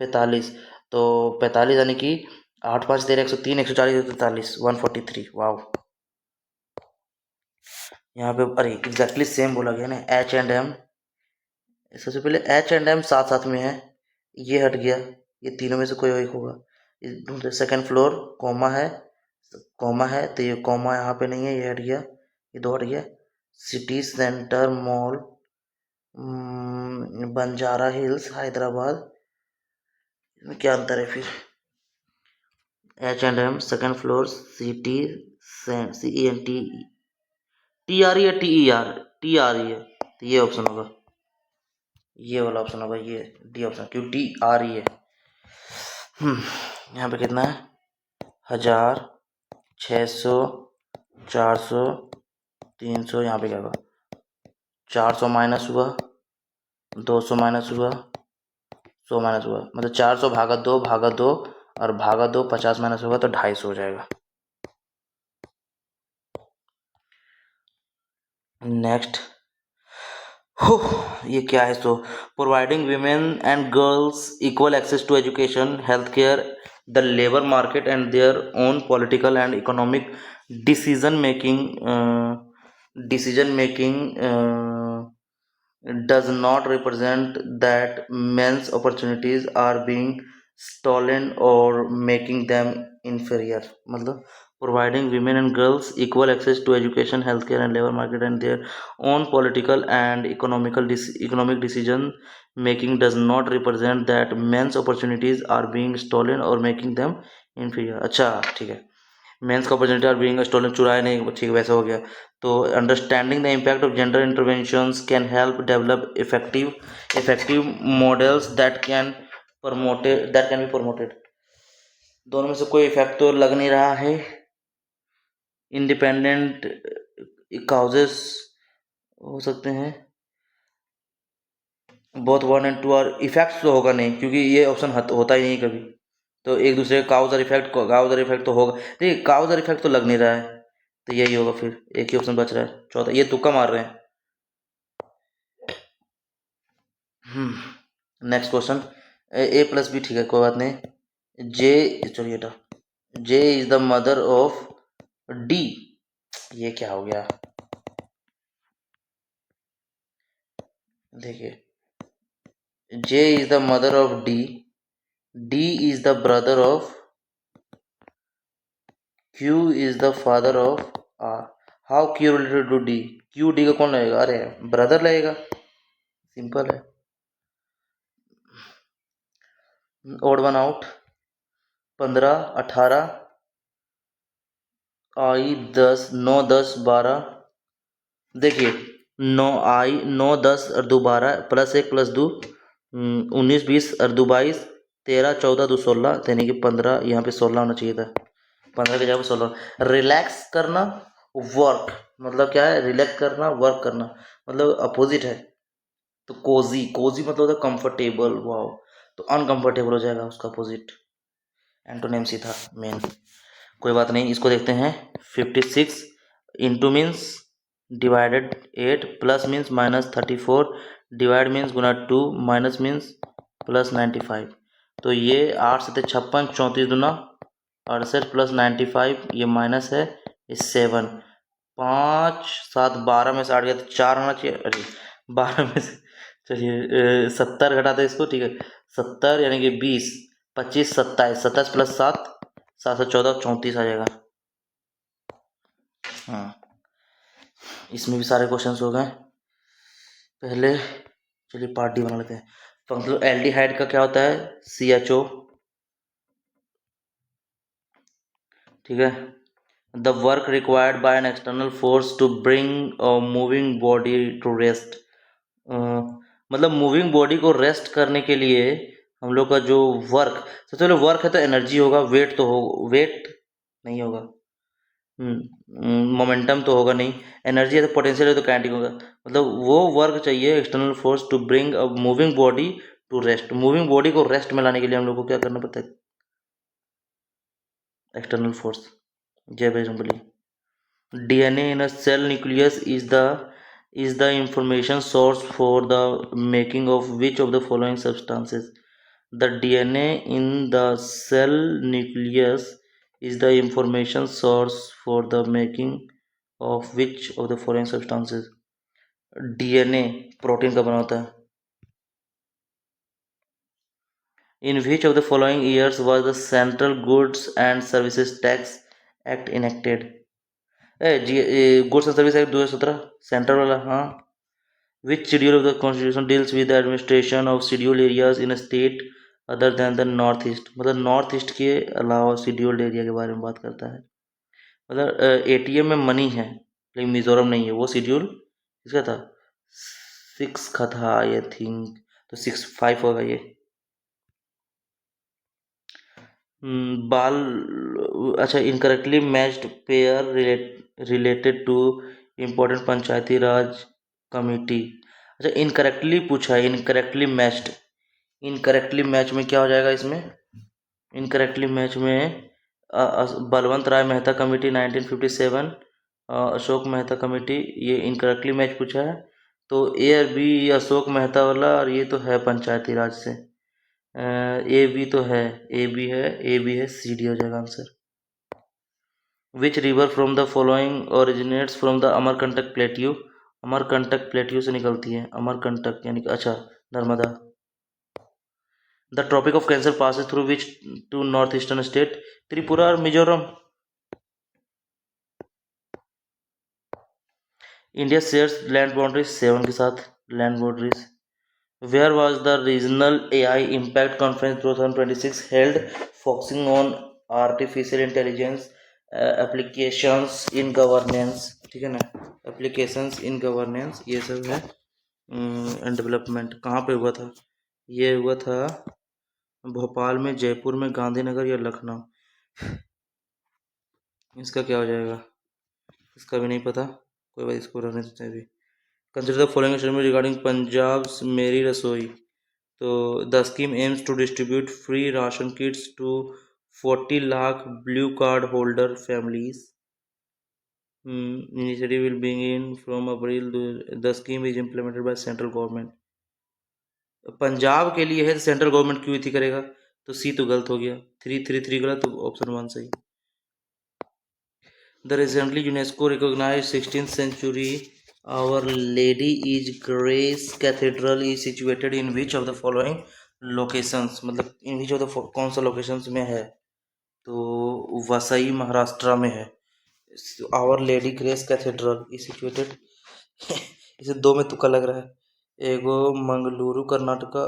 45। तो 45 यानी कि 8, 5, 13, 103, 140, 43, 143। वाह, यहाँ पे अरे एग्जैक्टली सेम बोला गया ना, एच एंड एम। सबसे पहले एच एंड एम साथ साथ में है, ये हट गया, ये तीनों में से कोई एक होगा। सेकंड फ्लोर कॉमा है तो ये कॉमा यहाँ पे नहीं है, ये हट गया, ये दो हट गया। City centre mall, Banjara Hills Hyderabad, इसमें क्या अंतर है फिर? H and M second floor city, CENT, TRE या TER? TRE है, तो ये ऑप्शन होगा, ये वाला ऑप्शन होगा, ये डी ऑप्शन, क्यों TRE है। यहाँ पे कितना है? 1000, 600, 400, 300, यहाँ पे क्या होगा? 400 माइनस हुआ, 200 माइनस हुआ, 100 माइनस हुआ, मतलब 400 भागा 2 भागा 2 और भागा 2, 50 माइनस होगा तो 250 हो जाएगा। नेक्स्ट, ये क्या है? So providing women and girls equal access to education, health care, the labour market and their own political and economic decision making, does not represent that men's opportunities are being stolen or making them inferior। मतलब providing women and girls equal access to education, healthcare and labor market and their own political and economic decision making does not represent that men's opportunities are being stolen or making them inferior। अच्छा ठीक है, मेंस का अपॉर्चुनिटी आर बीइंग स्टोलन, चुराया नहीं, ठीक वैसा हो गया। तो understanding the impact of gender interventions can help develop effective models that can be promoted. दोनों में से कोई इफेक्ट तो लग नहीं रहा है। इंडिपेंडेंट काउजेस हो सकते हैं, बोथ 1 and 2 और इफेक्ट्स तो होगा नहीं, क्योंकि ये ऑप्शन होता ही नहीं कभी। तो एक दूसरे काउजर इफेक्ट तो होगा, देखिए काउजर इफेक्ट तो लग नहीं रहा है, तो यही होगा। फिर एक ही ऑप्शन बच रहा है, चौथा ये तुक्का मार रहे हैं। Next question, A plus B, ठीक है कोई बात नहीं। जे, चलिए बेटा, J is the mother of D, ये क्या हो गया? देखिए, J is the mother of D, D is the brother of Q is the father of R. How Q related to D? Q D का कौन लगेगा? अरे ब्रदर लगेगा, सिंपल है। ओड वन आउट, 15, 18, आई 10, 9, 10, 12। देखिए 9 आई, 9, 10 और 2 12, प्लस 1 प्लस 2 19, 20 और 2 22, 13, 14, 2 16, यानी कि 15, यहाँ पे 16 होना चाहिए था, 15 की जगह पे 16। रिलैक्स करना, वर्क, मतलब क्या है? रिलैक्स करना, वर्क करना, मतलब अपोजिट है। तो कोजी मतलब होता है कंफर्टेबल, वाओ, तो अनकंफर्टेबल हो जाएगा उसका अपोजिट, एंटोनिम्स ही था मेन। कोई बात नहीं, इसको देखते हैं। 56 into means divided 8, plus means -34, divide means गुना 2, माइनस मीन्स +95। तो ये 8 से 56, 34 दूना 68 प्लस 95, ये माइनस है, ये 7, 5, 7, 12 में से 8 गया तो 4 होना चाहिए। अरे 12 में से, चलिए 70 घटा दे इसको, ठीक है 70 यानी कि 20, 25, 27, 27 प्लस 7, 7 से 14, 34 आ जाएगा। हाँ, इसमें भी सारे क्वेश्चंस हो गए। पहले चलिए पार्ट डी बना लेते हैं। फंक्शनल एल्डिहाइड का क्या होता है? CHO, ठीक है। The work required by an external force to bring a moving body to rest, मतलब मूविंग बॉडी को रेस्ट करने के लिए हम लोग का जो वर्क, सबसे पहले वर्क है तो एनर्जी होगा, वेट तो हो, वेट नहीं होगा, मोमेंटम तो होगा नहीं, एनर्जी है तो पोटेंशियल है तो काइनेटिक होगा। मतलब वो वर्क चाहिए external force to bring a moving body to rest. Moving body को रेस्ट में लाने के लिए हम लोग को क्या करना पड़ता है? External force. जय Bajrangbali. DNA in a cell nucleus is the information source for the making of which of the following substances? The DNA in the cell nucleus is the information source for the making of which of the following substances? DNA protein का बना होता है। In which of the following years was the Central Goods and Services Tax Act enacted? Goods and service act 2017 central वाला, हाँ। Which schedule of the constitution deals with the administration of scheduled areas in a state other than the north east? मतलब नॉर्थ ईस्ट के अलावा शेड्यूल्ड एरिया के बारे में बात करता है। मतलब एटीएम में मनी है लेकिन मिजोरम नहीं है, वो शेड्यूल किसका था? 6 का था आई थिंक, तो 6-5 होगा ये। बाल, अच्छा, incorrectly matched pair related to important panchayati raj committee. अच्छा, इनकरेक्टली पूछा है, इनकरेक्टली मैच्ड। इनकरेक्टली मैच में क्या हो जाएगा इसमें? इनकरेक्टली मैच में बलवंत राय मेहता कमेटी 1957, अशोक मेहता कमेटी, ये इनकरेक्टली मैच पूछा है। तो ए और बी, अशोक मेहता वाला, और ये तो है पंचायती राज से। ए बी तो है, ए बी है, ए बी है, सी डी हो जाएगा answer. Which river from the following originates from the Amarkantak plateau? Amarkantak plateau से निकलती है, अमरकंटक यानी कि, अच्छा, Narmada. The tropic of cancer passes through which two north eastern state? Tripura और Mizoram. India shares land boundaries 7 के साथ, land boundaries. Where was the regional AI Impact Conference 2026 held, focusing on artificial intelligence applications in governance? ठीक है ना, applications in governance ये सब है। एंड डेवलपमेंट कहाँ पे हुआ था? ये हुआ था भोपाल में, जयपुर में, गांधीनगर या लखनऊ? इसका क्या हो जाएगा? इसका भी नहीं पता, कोई बात, इसको रहने देते हैं अभी। Consider the following statement regarding Punjab Meri Rasoi. तो the scheme aims to distribute free ration kits to 40 lakh blue card holder families. Initiative will begin from April. The scheme is implemented by central government. Punjab के लिए है तो सेंट्रल गवर्नमेंट क्यों थी करेगा? तो सी तो गलत हो गया, 3 गलत, तो ऑप्शन 1 सही। The recently UNESCO recognise 16th century Our Lady is Grace Cathedral is situated in which of the following locations? मतलब इन which of the कौन सा locations में है? तो वसई महाराष्ट्र में है। Our Lady Grace Cathedral is situated इसे 2 में तुक्का लग रहा है। एगो मंगलुरु कर्नाटका,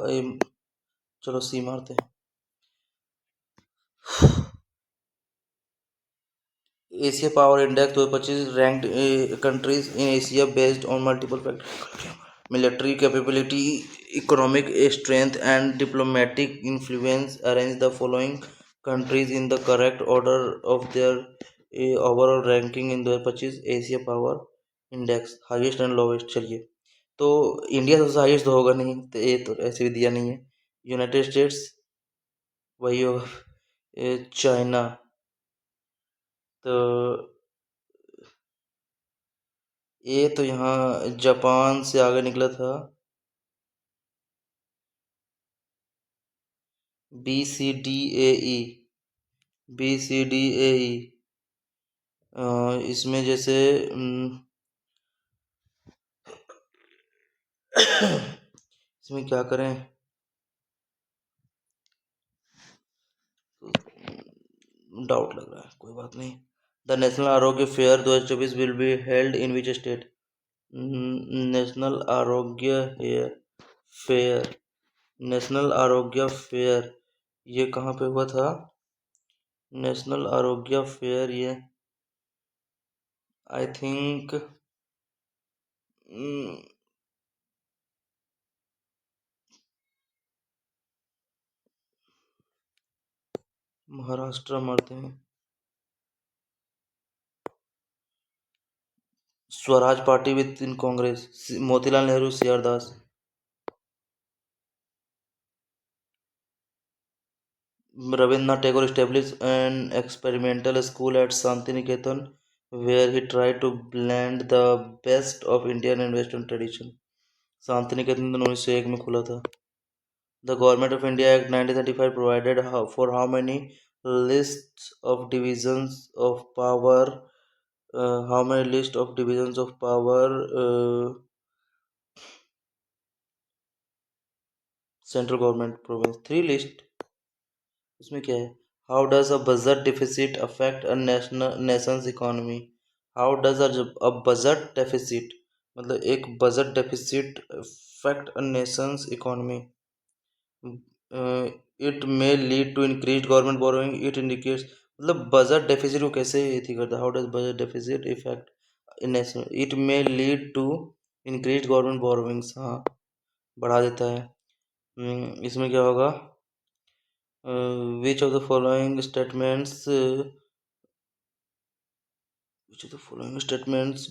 चलो सी मारते हैं। Asia power index 2025 ranked countries in Asia based on multiple factor, military capability, economic strength and diplomatic influence. Arrange the following countries in the correct order of their overall ranking in 2025 Asia power index, highest and lowest. चलिए, तो इंडिया सबसे हाईएस्ट तो होगा नहीं, तो ये तो ऐसे भी दिया नहीं है। यूनाइटेड स्टेट्स वही होगा, चाइना, तो ये तो यहाँ जापान से आगे निकला था। B C D A E, B C D A E, इसमें जैसे इसमें क्या करें? डाउट लग रहा है, कोई बात नहीं। द नेशनल आरोग्य fair 2024 will be held in which state? National आरोग्य फेयर, नेशनल आरोग्य फेयर ये कहाँ पे हुआ था? नेशनल आरोग्य फेयर ये आई थिंक महाराष्ट्र मारते हैं। Swaraj party within Congress, Motilal Nehru, C R Das. Rabindranath Tagore established an experimental school at Santiniketan where he tried to blend the best of Indian and Western tradition. Shantiniketan तो 1901 में खुला था। The Government of India Act 1935 provided for how many lists of divisions of power, how many list of divisions of power central government province? 3 list। उसमें क्या है? How does a budget deficit affect a nation's economy? How does a budget deficit, मतलब एक budget deficit affect a nation's economy? It may lead to increase government borrowing, it indicates, मतलब बजट डेफिसिट को कैसे थी करता है? How does budget deficit effect in national, it may lead to increase government borrowings, हाँ बढ़ा देता है। इसमें क्या होगा? Which of the following statements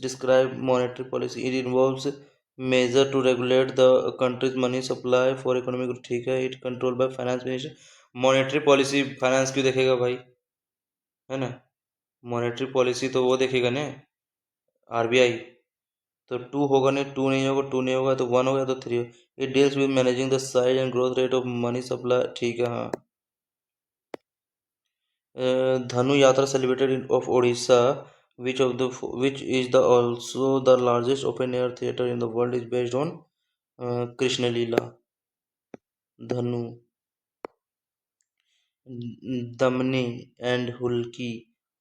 describe monetary policy? It involves measure to regulate the country's money supply for economic growth। ठीक है, it controlled by finance minister। Monetary policy finance क्यों देखेगा भाई, है ना? मॉनेटरी पॉलिसी तो वो देखेगा ना, आरबीआई। तो टू होगा नहीं, टू नहीं होगा, टू नहीं होगा तो वन होगा तो three. It deals with managing the size and growth rate of money supply, ठीक है हाँ। Dhanu Yatra celebrated in of Odisha, which is the also the largest open air theatre in the world, is based on Krishna Leela. Dhanu, Damni and Hulki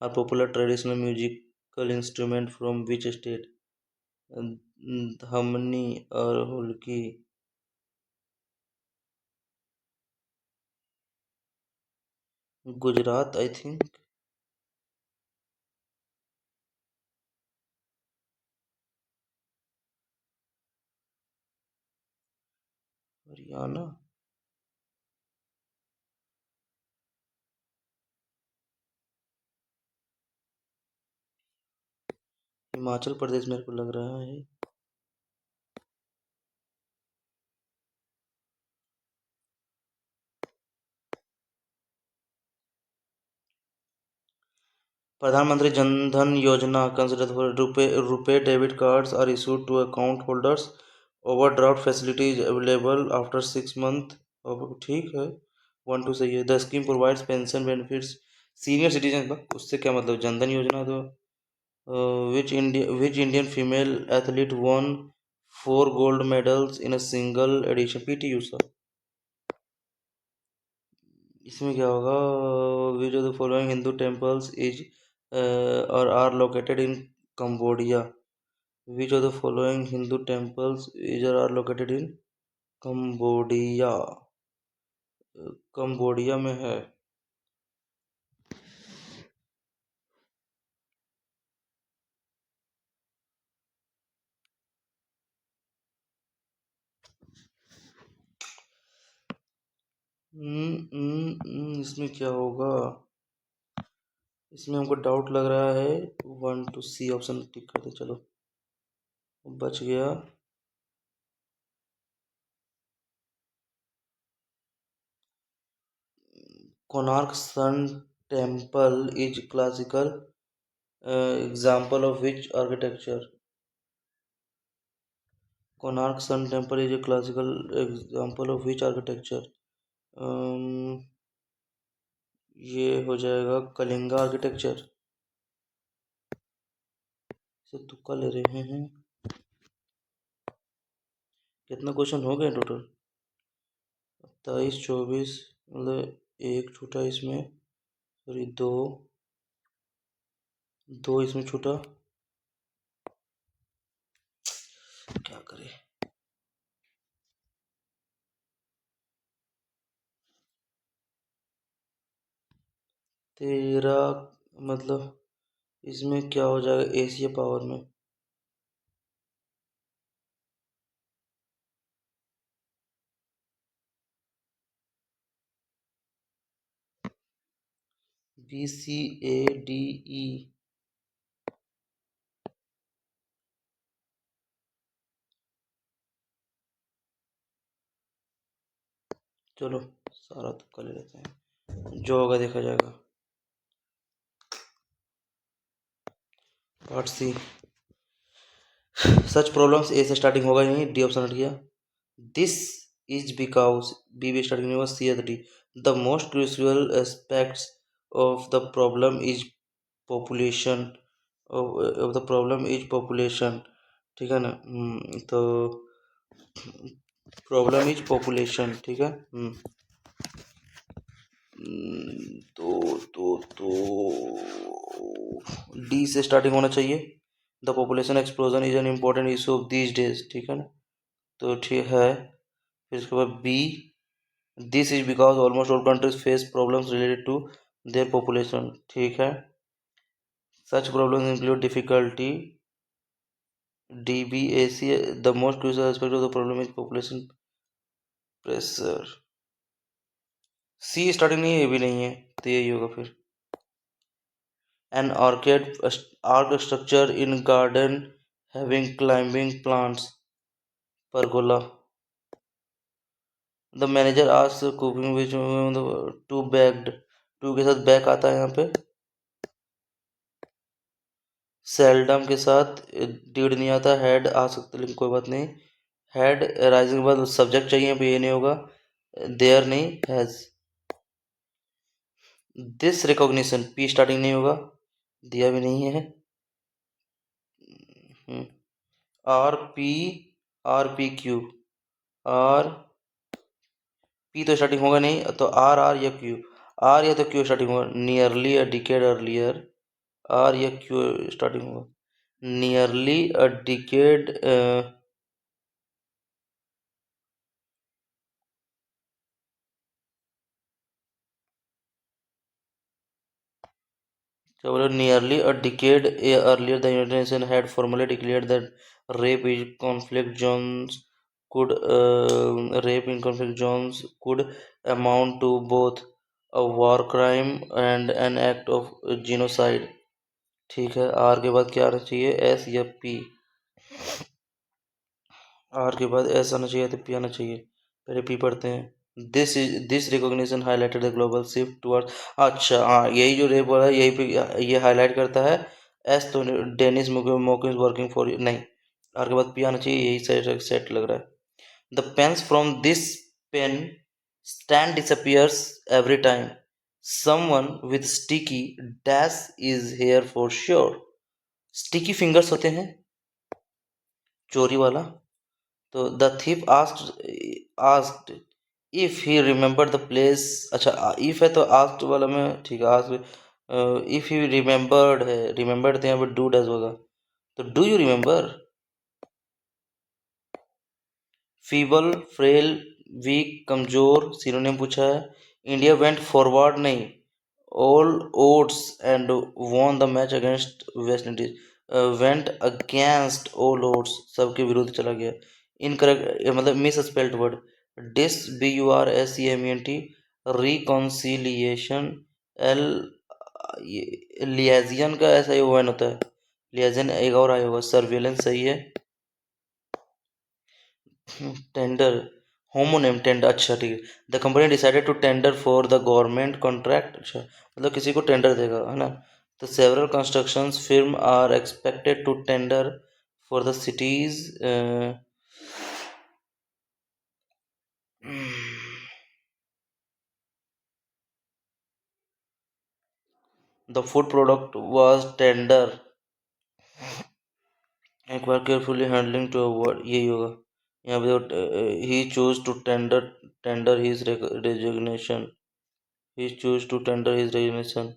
are popular traditional musical instrument from which state? Dhamni or Hulki? Gujarat, I think. Haryana. Himachal Pradesh मेरे को लग रहा है। Pradhan Jan Dhan Yojana considers for Rupee debit cards are issued to account holders. Overdraft facility is available after 6 months of, ठीक है, 1 2 सही है। The scheme provides pension benefits senior citizens, उससे क्या मतलब? जनधन योजना तो which Indian female athlete won 4 gold medals in a single edition? PT Usha. इसमें क्या होगा? which of the following Hindu temples is or are located in Cambodia? Which of the following Hindu temples is or are located in Cambodia? Cambodia में है। इसमें क्या होगा? इसमें हमको डाउट लग रहा है, 1 2 सी ऑप्शन टिक करते, चलो बच गया। Konark sun temple is classical example of which architecture? Konark sun temple is a classical example of which architecture? ये हो जाएगा कलिंगा आर्किटेक्चर। से तुक्का ले रहे हैं। कितना क्वेश्चन हो गए टोटल? 23 24, मतलब एक छूटा इसमें, सॉरी दो, दो इसमें छूटा, क्या करें? तेरा मतलब इसमें क्या हो जाएगा एशिया पावर में? BCADE। चलो सारा तुक्का ले लेते हैं, जो होगा देखा जाएगा। पार्ट सी, सच प्रॉब्लम्स ए से स्टार्टिंग होगा ही नहीं, डी ऑप्शन हट गया। दिस इज बिकॉज बी भी स्टार्टिंग में होगा, C D. The most crucial aspects of the problem is population, of the problem is population, ठीक है ना। तो प्रॉब्लम इज पॉपुलेशन, ठीक है। तो डी से स्टार्टिंग होना चाहिए। The population explosion is an important issue of these days, ठीक है ना। तो ठीक है, फिर इसके बाद B, this is because almost all countries face problems related to their population, ठीक है। Such problems include difficulty, DBAC, the most crucial aspect of the problem is population pressure. C starting नहीं है, ये भी नहीं है, तो यही होगा फिर। An arched structure in garden having climbing plants, pergola. The manager asks cooking which two bagged, two के साथ बैक आता है यहाँ पे, सेल्डम के साथ डिड नहीं आता, हेड आ सकता लेकिन कोई बात नहीं। हेड राइजिंग के बाद सब्जेक्ट चाहिए, पे ये नहीं होगा, देयर नहीं, has. This recognition, P starting नहीं होगा, दिया भी नहीं है। RP, RPQ, आर पी तो स्टार्टिंग होगा नहीं, तो आर या क्यू, आर या तो क्यू स्टार्टिंग होगा, nearly a decade earlier, R या क्यू स्टार्टिंग होगा, नियरली अ डिकेड। क्या बोले, nearly a decade earlier the United Nation had formally declared that rape in conflict zones could rape in conflict zones could amount to both a war crime and an act of genocide, ठीक है। आर के बाद क्या आना चाहिए, एस या पी। आर के बाद एस आना चाहिए तो पी आना चाहिए, पहले पी पढ़ते हैं। This recognition highlighted the global shift towards, अच्छा हाँ, यही जो रेप वाला है यही पे ये हाईलाइट करता है। एस तो डेनिस मोकिंस वर्किंग फॉर, नहीं, आर के बाद पी आना चाहिए, यही सेट लग रहा है। The pens from this pen stand disappears every time someone with sticky dash is here for sure. Sticky fingers होते हैं, चोरी वाला। तो the thief asked if he remembered the place, अच्छा if है तो asked वाला में, ठीक है, asked if he remembered है, remembered तो यहाँ पे do does होगा, तो do you remember। feeble, frail, weak, कमजोर, सिनोनिम पूछा है। इंडिया वेंट फॉरवर्ड नहीं, all odds and won the match against West Indies, went against all odds, सबके विरुद्ध चला गया। इनकरेक्ट मतलब मिस स्पेल्ड वर्ड, डिस BURSEMENT, रिकॉन्सिलिएशन, एल लियाजियन का ऐसा ही वन होता है, लियाजियन एक और आया होगा, सर्वेलेंस सही है। टेंडर, होमोनेम टेंडर, अच्छा ठीक है। The company decided to tender for the government contract, अच्छा मतलब किसी को टेंडर देगा, है ना। तो several constructions firm are expected to tender for the cities. The food product was tender, एक बार केयरफुली हैंडलिंग टू अवॉइड, यही होगा यहाँ पे। He choose to tender, tender his resignation, he choose to tender his resignation.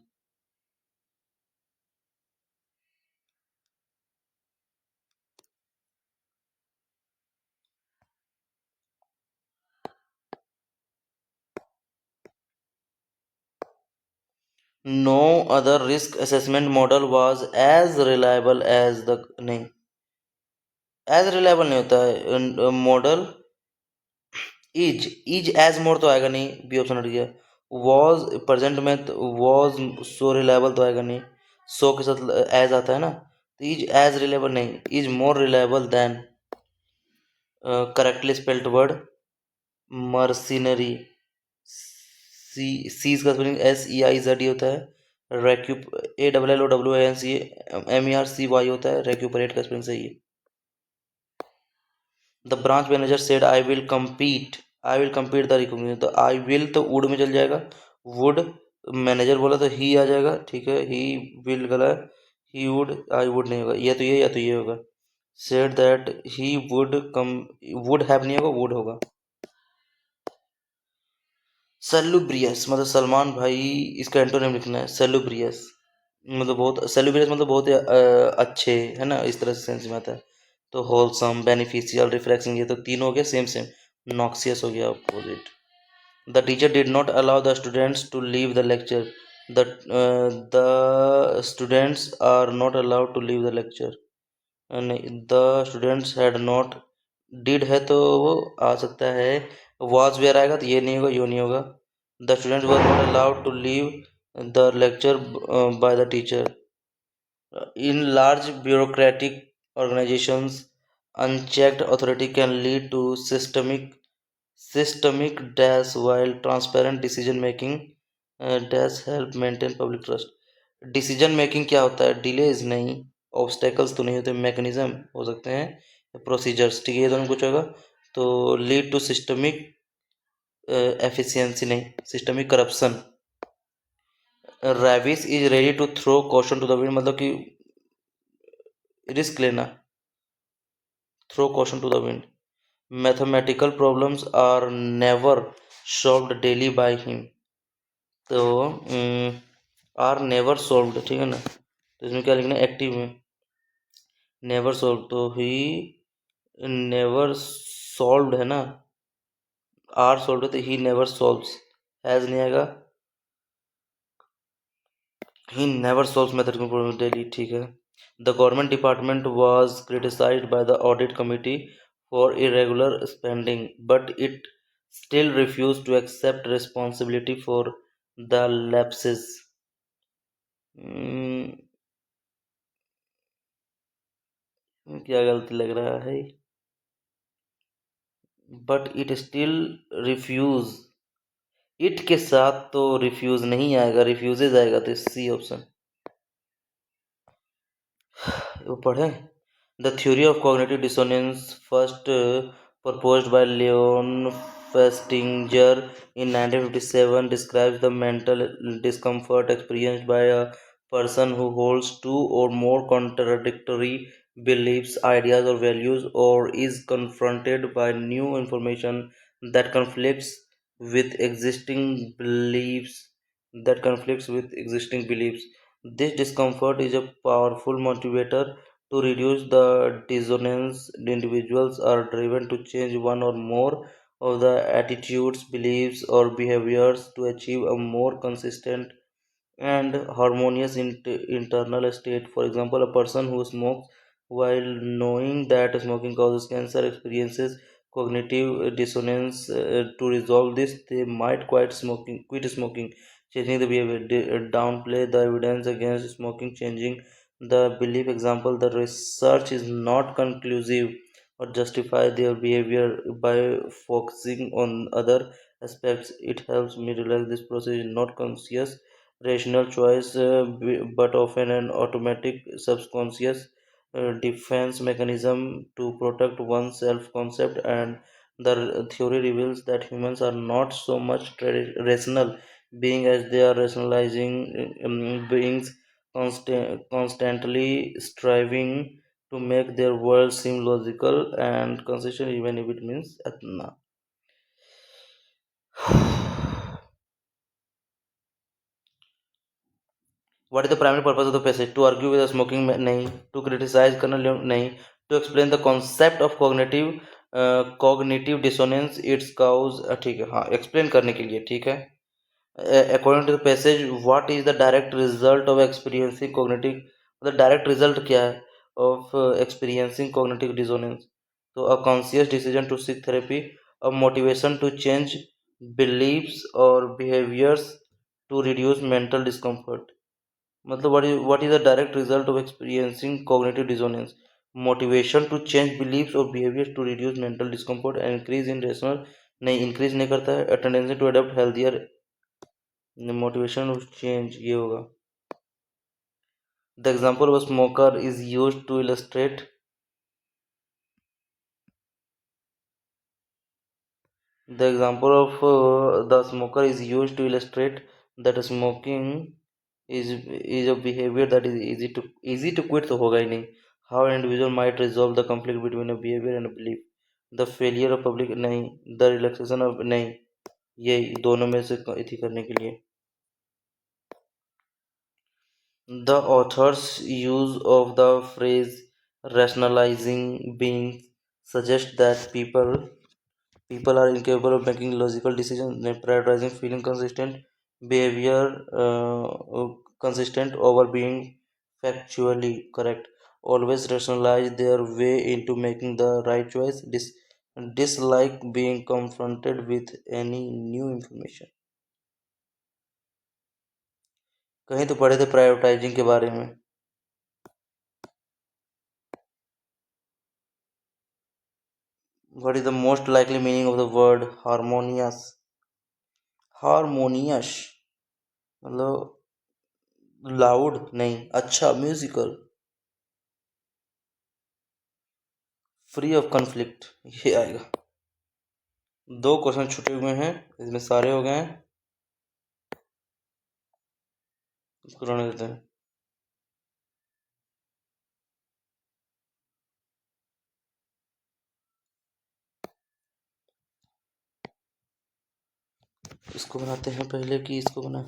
No other risk assessment model was as reliable as the, नहीं, एज रिलायबल नहीं होता है मॉडल, इज एज मोर तो आएगा नहीं, बी ऑप्शन हट गया। वॉज प्रेजेंट में वॉज सो रिलायबल तो आएगा नहीं, सो के साथ एज आता है ना, तो इज एज रिलायबल नहीं, is more reliable than correctly spelled word mercenary, seize का स्पेलिंग SEIZ होता है। रेक्यूप ALLOWANC MERCY होता है, रेक्यूपरेट का स्पेलिंग सही है। The branch manager said I will compete the recognition, तो आई विल तो वुड में चल जाएगा, वुड मैनेजर बोला तो ही आ जाएगा, ठीक है, ही विल गला है, ही वुड आई वुड नहीं होगा, या तो ये या तो ये होगा। Said that he would come, would have नहीं होगा, वुड होगा। सेलुब्रियस मतलब सलमान भाई, इसका एंटोनिम लिखना है सेलुब्रियस, मतलब बहुत सेलुब्रियस मतलब बहुत ही, अच्छे है ना, इस तरह से सेंस में आता है। तो होलसम, बेनिफिशियल, रिफ्रेशिंग, ये तो तीन हो गया सेम सेम। नॉक्सियस हो गया opposite. The teacher did not allow the students to leave the lecture, the students are not allowed to leave the lecture, नहीं, the students had not, did है तो वो आ सकता है, वॉज वेयर आएगा तो ये नहीं होगा, यो नहीं होगा। The students were not allowed to leave the lecture by the teacher. In large bureaucratic organizations, unchecked authority can lead to systemic dash, while transparent decision making dash help maintain public trust. Decision making क्या होता है? डिलेज नहीं, ऑब्स्टेकल्स तो नहीं होते, मैकेनिज्म हो सकते हैं, प्रोसीजर्स, ठीक है, ये दोनों कुछ होगा। तो लीड टू सिस्टमिक एफिशिएंसी नहीं, सिस्टमिक करप्शन। रेविस is ready to throw caution to the wind, मतलब कि रिस्क लेना, throw caution to the wind. Mathematical problems are never solved daily by him, तो आर नेवर सोल्व्ड, ठीक है ना, तो इसमें क्या लिखना है एक्टिव में, नेवर सोल्व, तो ही नेवर सॉल्व्ड है ना, आर सोल्व्ड है तो ही नेवर सॉल्व्स, हैज नहीं आएगा, he never solves mathematical problem daily, ठीक है। The government department was criticised by the audit committee for irregular spending, but it still refused to accept responsibility for the lapses. क्या गलती लग रहा है, but it still refuse, it के साथ तो रिफ्यूज नहीं आएगा, रिफ्यूजेज आएगा, तो सी ऑप्शन। वो पढ़े, the theory of cognitive dissonance first proposed by Leon Festinger in 1957 describes the mental discomfort experienced by a person who holds two or more contradictory beliefs, ideas, or values, or is confronted by new information that conflicts with existing beliefs, This discomfort is a powerful motivator to reduce the dissonance. Individuals are driven to change one or more of the attitudes, beliefs, or behaviors to achieve a more consistent and harmonious internal state. For example, a person who smokes while knowing that smoking causes cancer experiences cognitive dissonance. To resolve this, they might quit smoking, changing the behavior, downplay the evidence against smoking, changing the belief. Example: the research is not conclusive or justify their behavior by focusing on other aspects. It helps me realize this process is not conscious rational choice, but often an automatic subconscious defense mechanism to protect one's self-concept. And the theory reveals that humans are not so much rational being as they are rationalizing beings, constantly striving to make their world seem logical and consistent, even if it means atna. What is the primary purpose of the passage? To argue with the smoking नहीं, to criticize करना नहीं, to explain the concept of cognitive dissonance, its cause, ठीक है, हाँ, explain करने के लिए, ठीक है। According to the passage, what is the direct result of experiencing cognitive, मतलब direct result क्या है of experiencing cognitive dissonance? तो a conscious decision to seek therapy, a motivation to change beliefs or behaviors to reduce mental discomfort. मतलब what is the direct result of experiencing cognitive dissonance? Motivation to change beliefs or behaviors to reduce mental discomfort and increase in rational, नहीं increase नहीं करता है, a tendency to adopt healthier, motivation to change ये होगा. The example of a smoker is used to illustrate. The example of the smoker is used to illustrate that smoking is a behavior that is easy to quit, तो होगा ही नहीं. How an individual might resolve the conflict between a behavior and a belief. The failure of public, नहीं. The relaxation of, नहीं. ये दोनों में से इति करने के लिए. The author's use of the phrase rationalizing beings suggests that people are incapable of making logical decisions, prioritizing feeling consistent behavior, consistent over being factually correct, always rationalize their way into making the right choice, dislike being confronted with any new information. कहीं तो पढ़े थे प्रायोरिटाइजिंग के बारे में. What is the most likely meaning of the word harmonious? Harmonious मतलब लाउड नहीं, अच्छा, म्यूजिकल. फ्री ऑफ कॉन्फ्लिक्ट ये आएगा. 2 क्वेश्चन छूटे हुए हैं, इसमें सारे हो गए हैं. इसको रहने देते हैं. इसको बनाते हैं पहले कि इसको बना.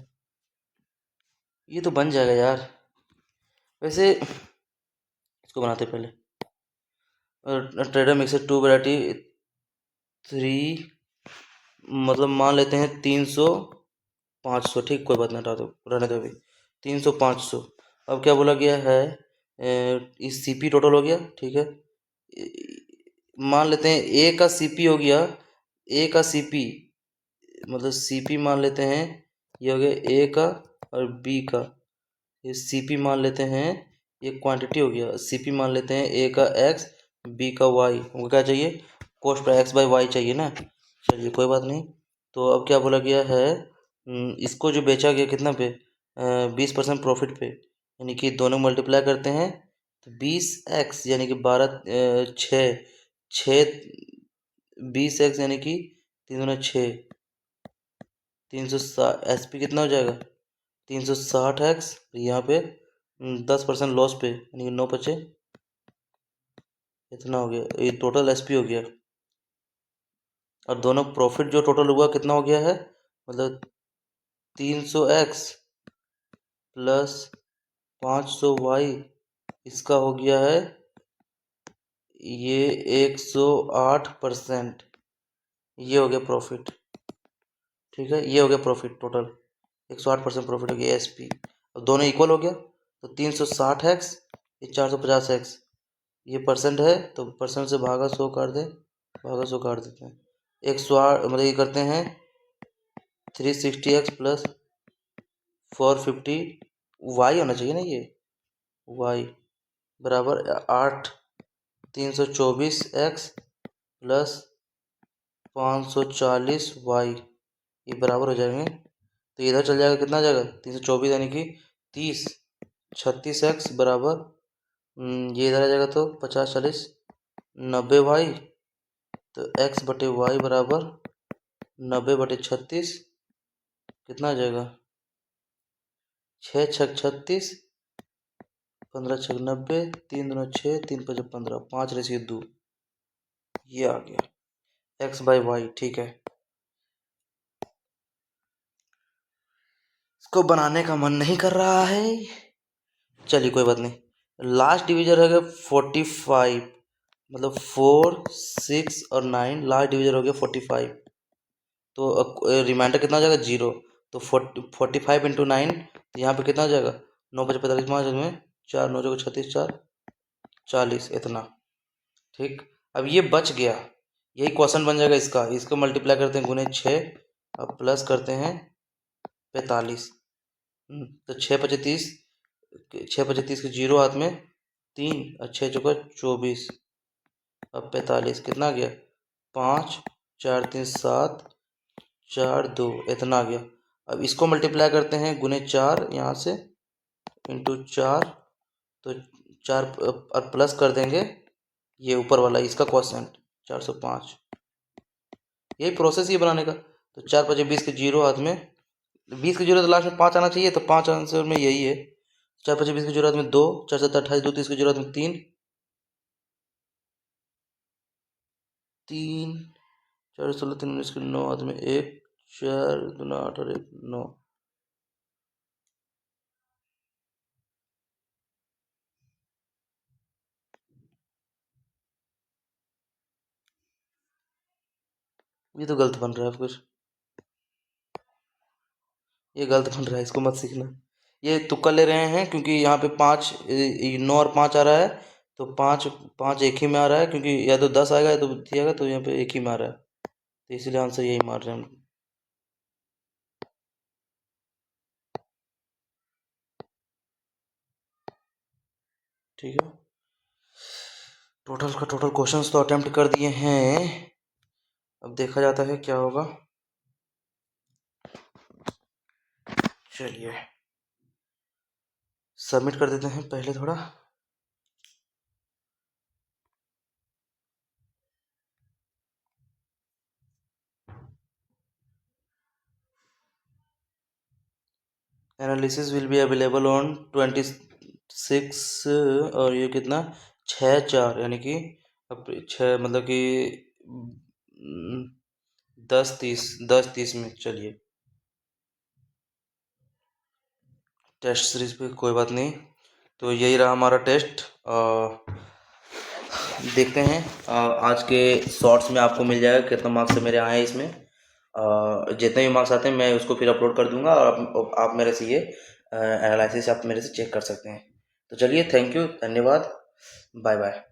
ये तो बन जाएगा यार. वैसे इसको बनाते पहले. ट्रेडर मिक्सर 2 वैरायटी 3, मतलब मान लेते हैं 300 500. ठीक, कोई बात नहीं, हटा दो, रहने दो अभी. 300 500. अब क्या बोला गया है, इस सीपी टोटल हो गया. ठीक है, मान लेते हैं ए का सीपी हो गया. ए का सीपी मतलब सीपी मान लेते हैं, ये हो गया ए का, और बी का ये सीपी मान लेते हैं. ये क्वांटिटी हो गया. सीपी मान लेते हैं ए का एक्स, बी का वाई. हमको क्या चाहिए, cost per x by Y चाहिए ना. चलिए कोई बात नहीं. तो अब क्या बोला गया है, इसको जो बेचा गया कितना पे, 20% प्रॉफिट पे, यानी कि दोनों मल्टीप्लाई करते हैं तो 20x यानी कि 12 छः 20x यानी कि 3×6 360. एस पी कितना हो जाएगा 360x. यहाँ पे 10% लॉस पे यानी कि 9 बचे, इतना हो गया. ये टोटल एस पी हो गया. और दोनों प्रॉफिट जो टोटल हुआ कितना हो गया है, मतलब 300x प्लस 500y, इसका हो गया है ये 108%. ये हो गया प्रॉफिट. ठीक है, ये हो गया प्रॉफिट टोटल. 108% प्रॉफिट हो गया एस पी. अब दोनों इक्वल हो गया तो 360x, ये 450x. ये परसेंट है तो परसेंट से भागा 100 काट दें, भागा 100 काट देते हैं. 108 मतलब ये करते हैं 360x प्लस 450 वाई होना चाहिए ना, ये वाई बराबर 8 324x प्लस 540y, ये बराबर हो जाएंगे. तो इधर चल जाएगा, कितना जाएगा 324 यानी कि 30. 36x बराबर ये इधर आ जाएगा तो 50 40 90y. तो x बटे वाई बराबर 90/36. कितना आ जाएगा 6 छक 36, 15 छक 90, 3 दूना 6, 3 5 15, 5/2. ये आ गया x बाई वाई. ठीक है, इसको बनाने का मन नहीं कर रहा है. चलिए कोई बात नहीं. लास्ट डिविजन हो गया 45, मतलब 4 6 और 9. लास्ट डिविजन हो गया 45. तो रिमाइंडर कितना हो जाएगा 0. तो 45 इंटू 9, यहाँ पे कितना हो जाएगा 9 5 45 5 में 4 9 जगह 36 4 40, इतना. ठीक, अब ये बच गया, यही क्वेश्चन बन जाएगा इसका. इसको मल्टीप्लाई करते हैं गुने 6 अब प्लस करते हैं 45। तो 6 × 25 6 × 25 के जीरो हाथ में 3 और 6 × 24। अब 45 कितना आ गया 5 4 3 7 4 2 इतना आ गया। अब इसको मल्टीप्लाई करते हैं गुने 4 यहाँ से इंटू 4, तो 4 और प्लस कर देंगे ये ऊपर वाला इसका क्वोशेंट 405। यही प्रोसेस ही बनाने का। तो 4 × 5 = 20 के जीरो हाथ में 20 के जीरो तो लास्ट में 5 आना चाहिए, तो 5 आंसर में यही है। 4 × 5 = 20 के जीरो हाथ में 2, 4 7 28 2 30 के जीरो हाथ में 3 3 4 16 3 19 के 9 हाथ में 1 4 2 8 और 1 9। ये तो गलत बन रहा है फिर, ये गलत बन रहा है, इसको मत सीखना। ये तुक्का ले रहे हैं क्योंकि यहाँ पे 5 9 और 5 आ रहा है, तो 5 5 एक ही में आ रहा है, क्योंकि या तो 10 आएगा या तो दिएगा, तो यहाँ पे एक ही में आ रहा है, तो इसलिए आंसर यही मार रहे हैं हम। ठीक है, टोटल का टोटल क्वेश्चंस तो अटेम्प्ट कर दिए हैं। अब देखा जाता है क्या होगा। चलिए सबमिट कर देते हैं पहले थोड़ा। Analysis will be available on 26 और ये कितना 6/4 यानी कि अब 6 मतलब कि 10:30 में। चलिए टेस्ट सीरीज पे कोई बात नहीं, तो यही रहा हमारा टेस्ट। देखते हैं आज के शॉर्ट्स में आपको मिल जाएगा कितना मार्क्स मेरे आए हैं इसमें। जितने भी मार्क्स आते हैं मैं उसको फिर अपलोड कर दूंगा, और आप मेरे से ये एनालिसिस आप मेरे से चेक कर सकते हैं। तो चलिए थैंक यू, धन्यवाद, बाय बाय।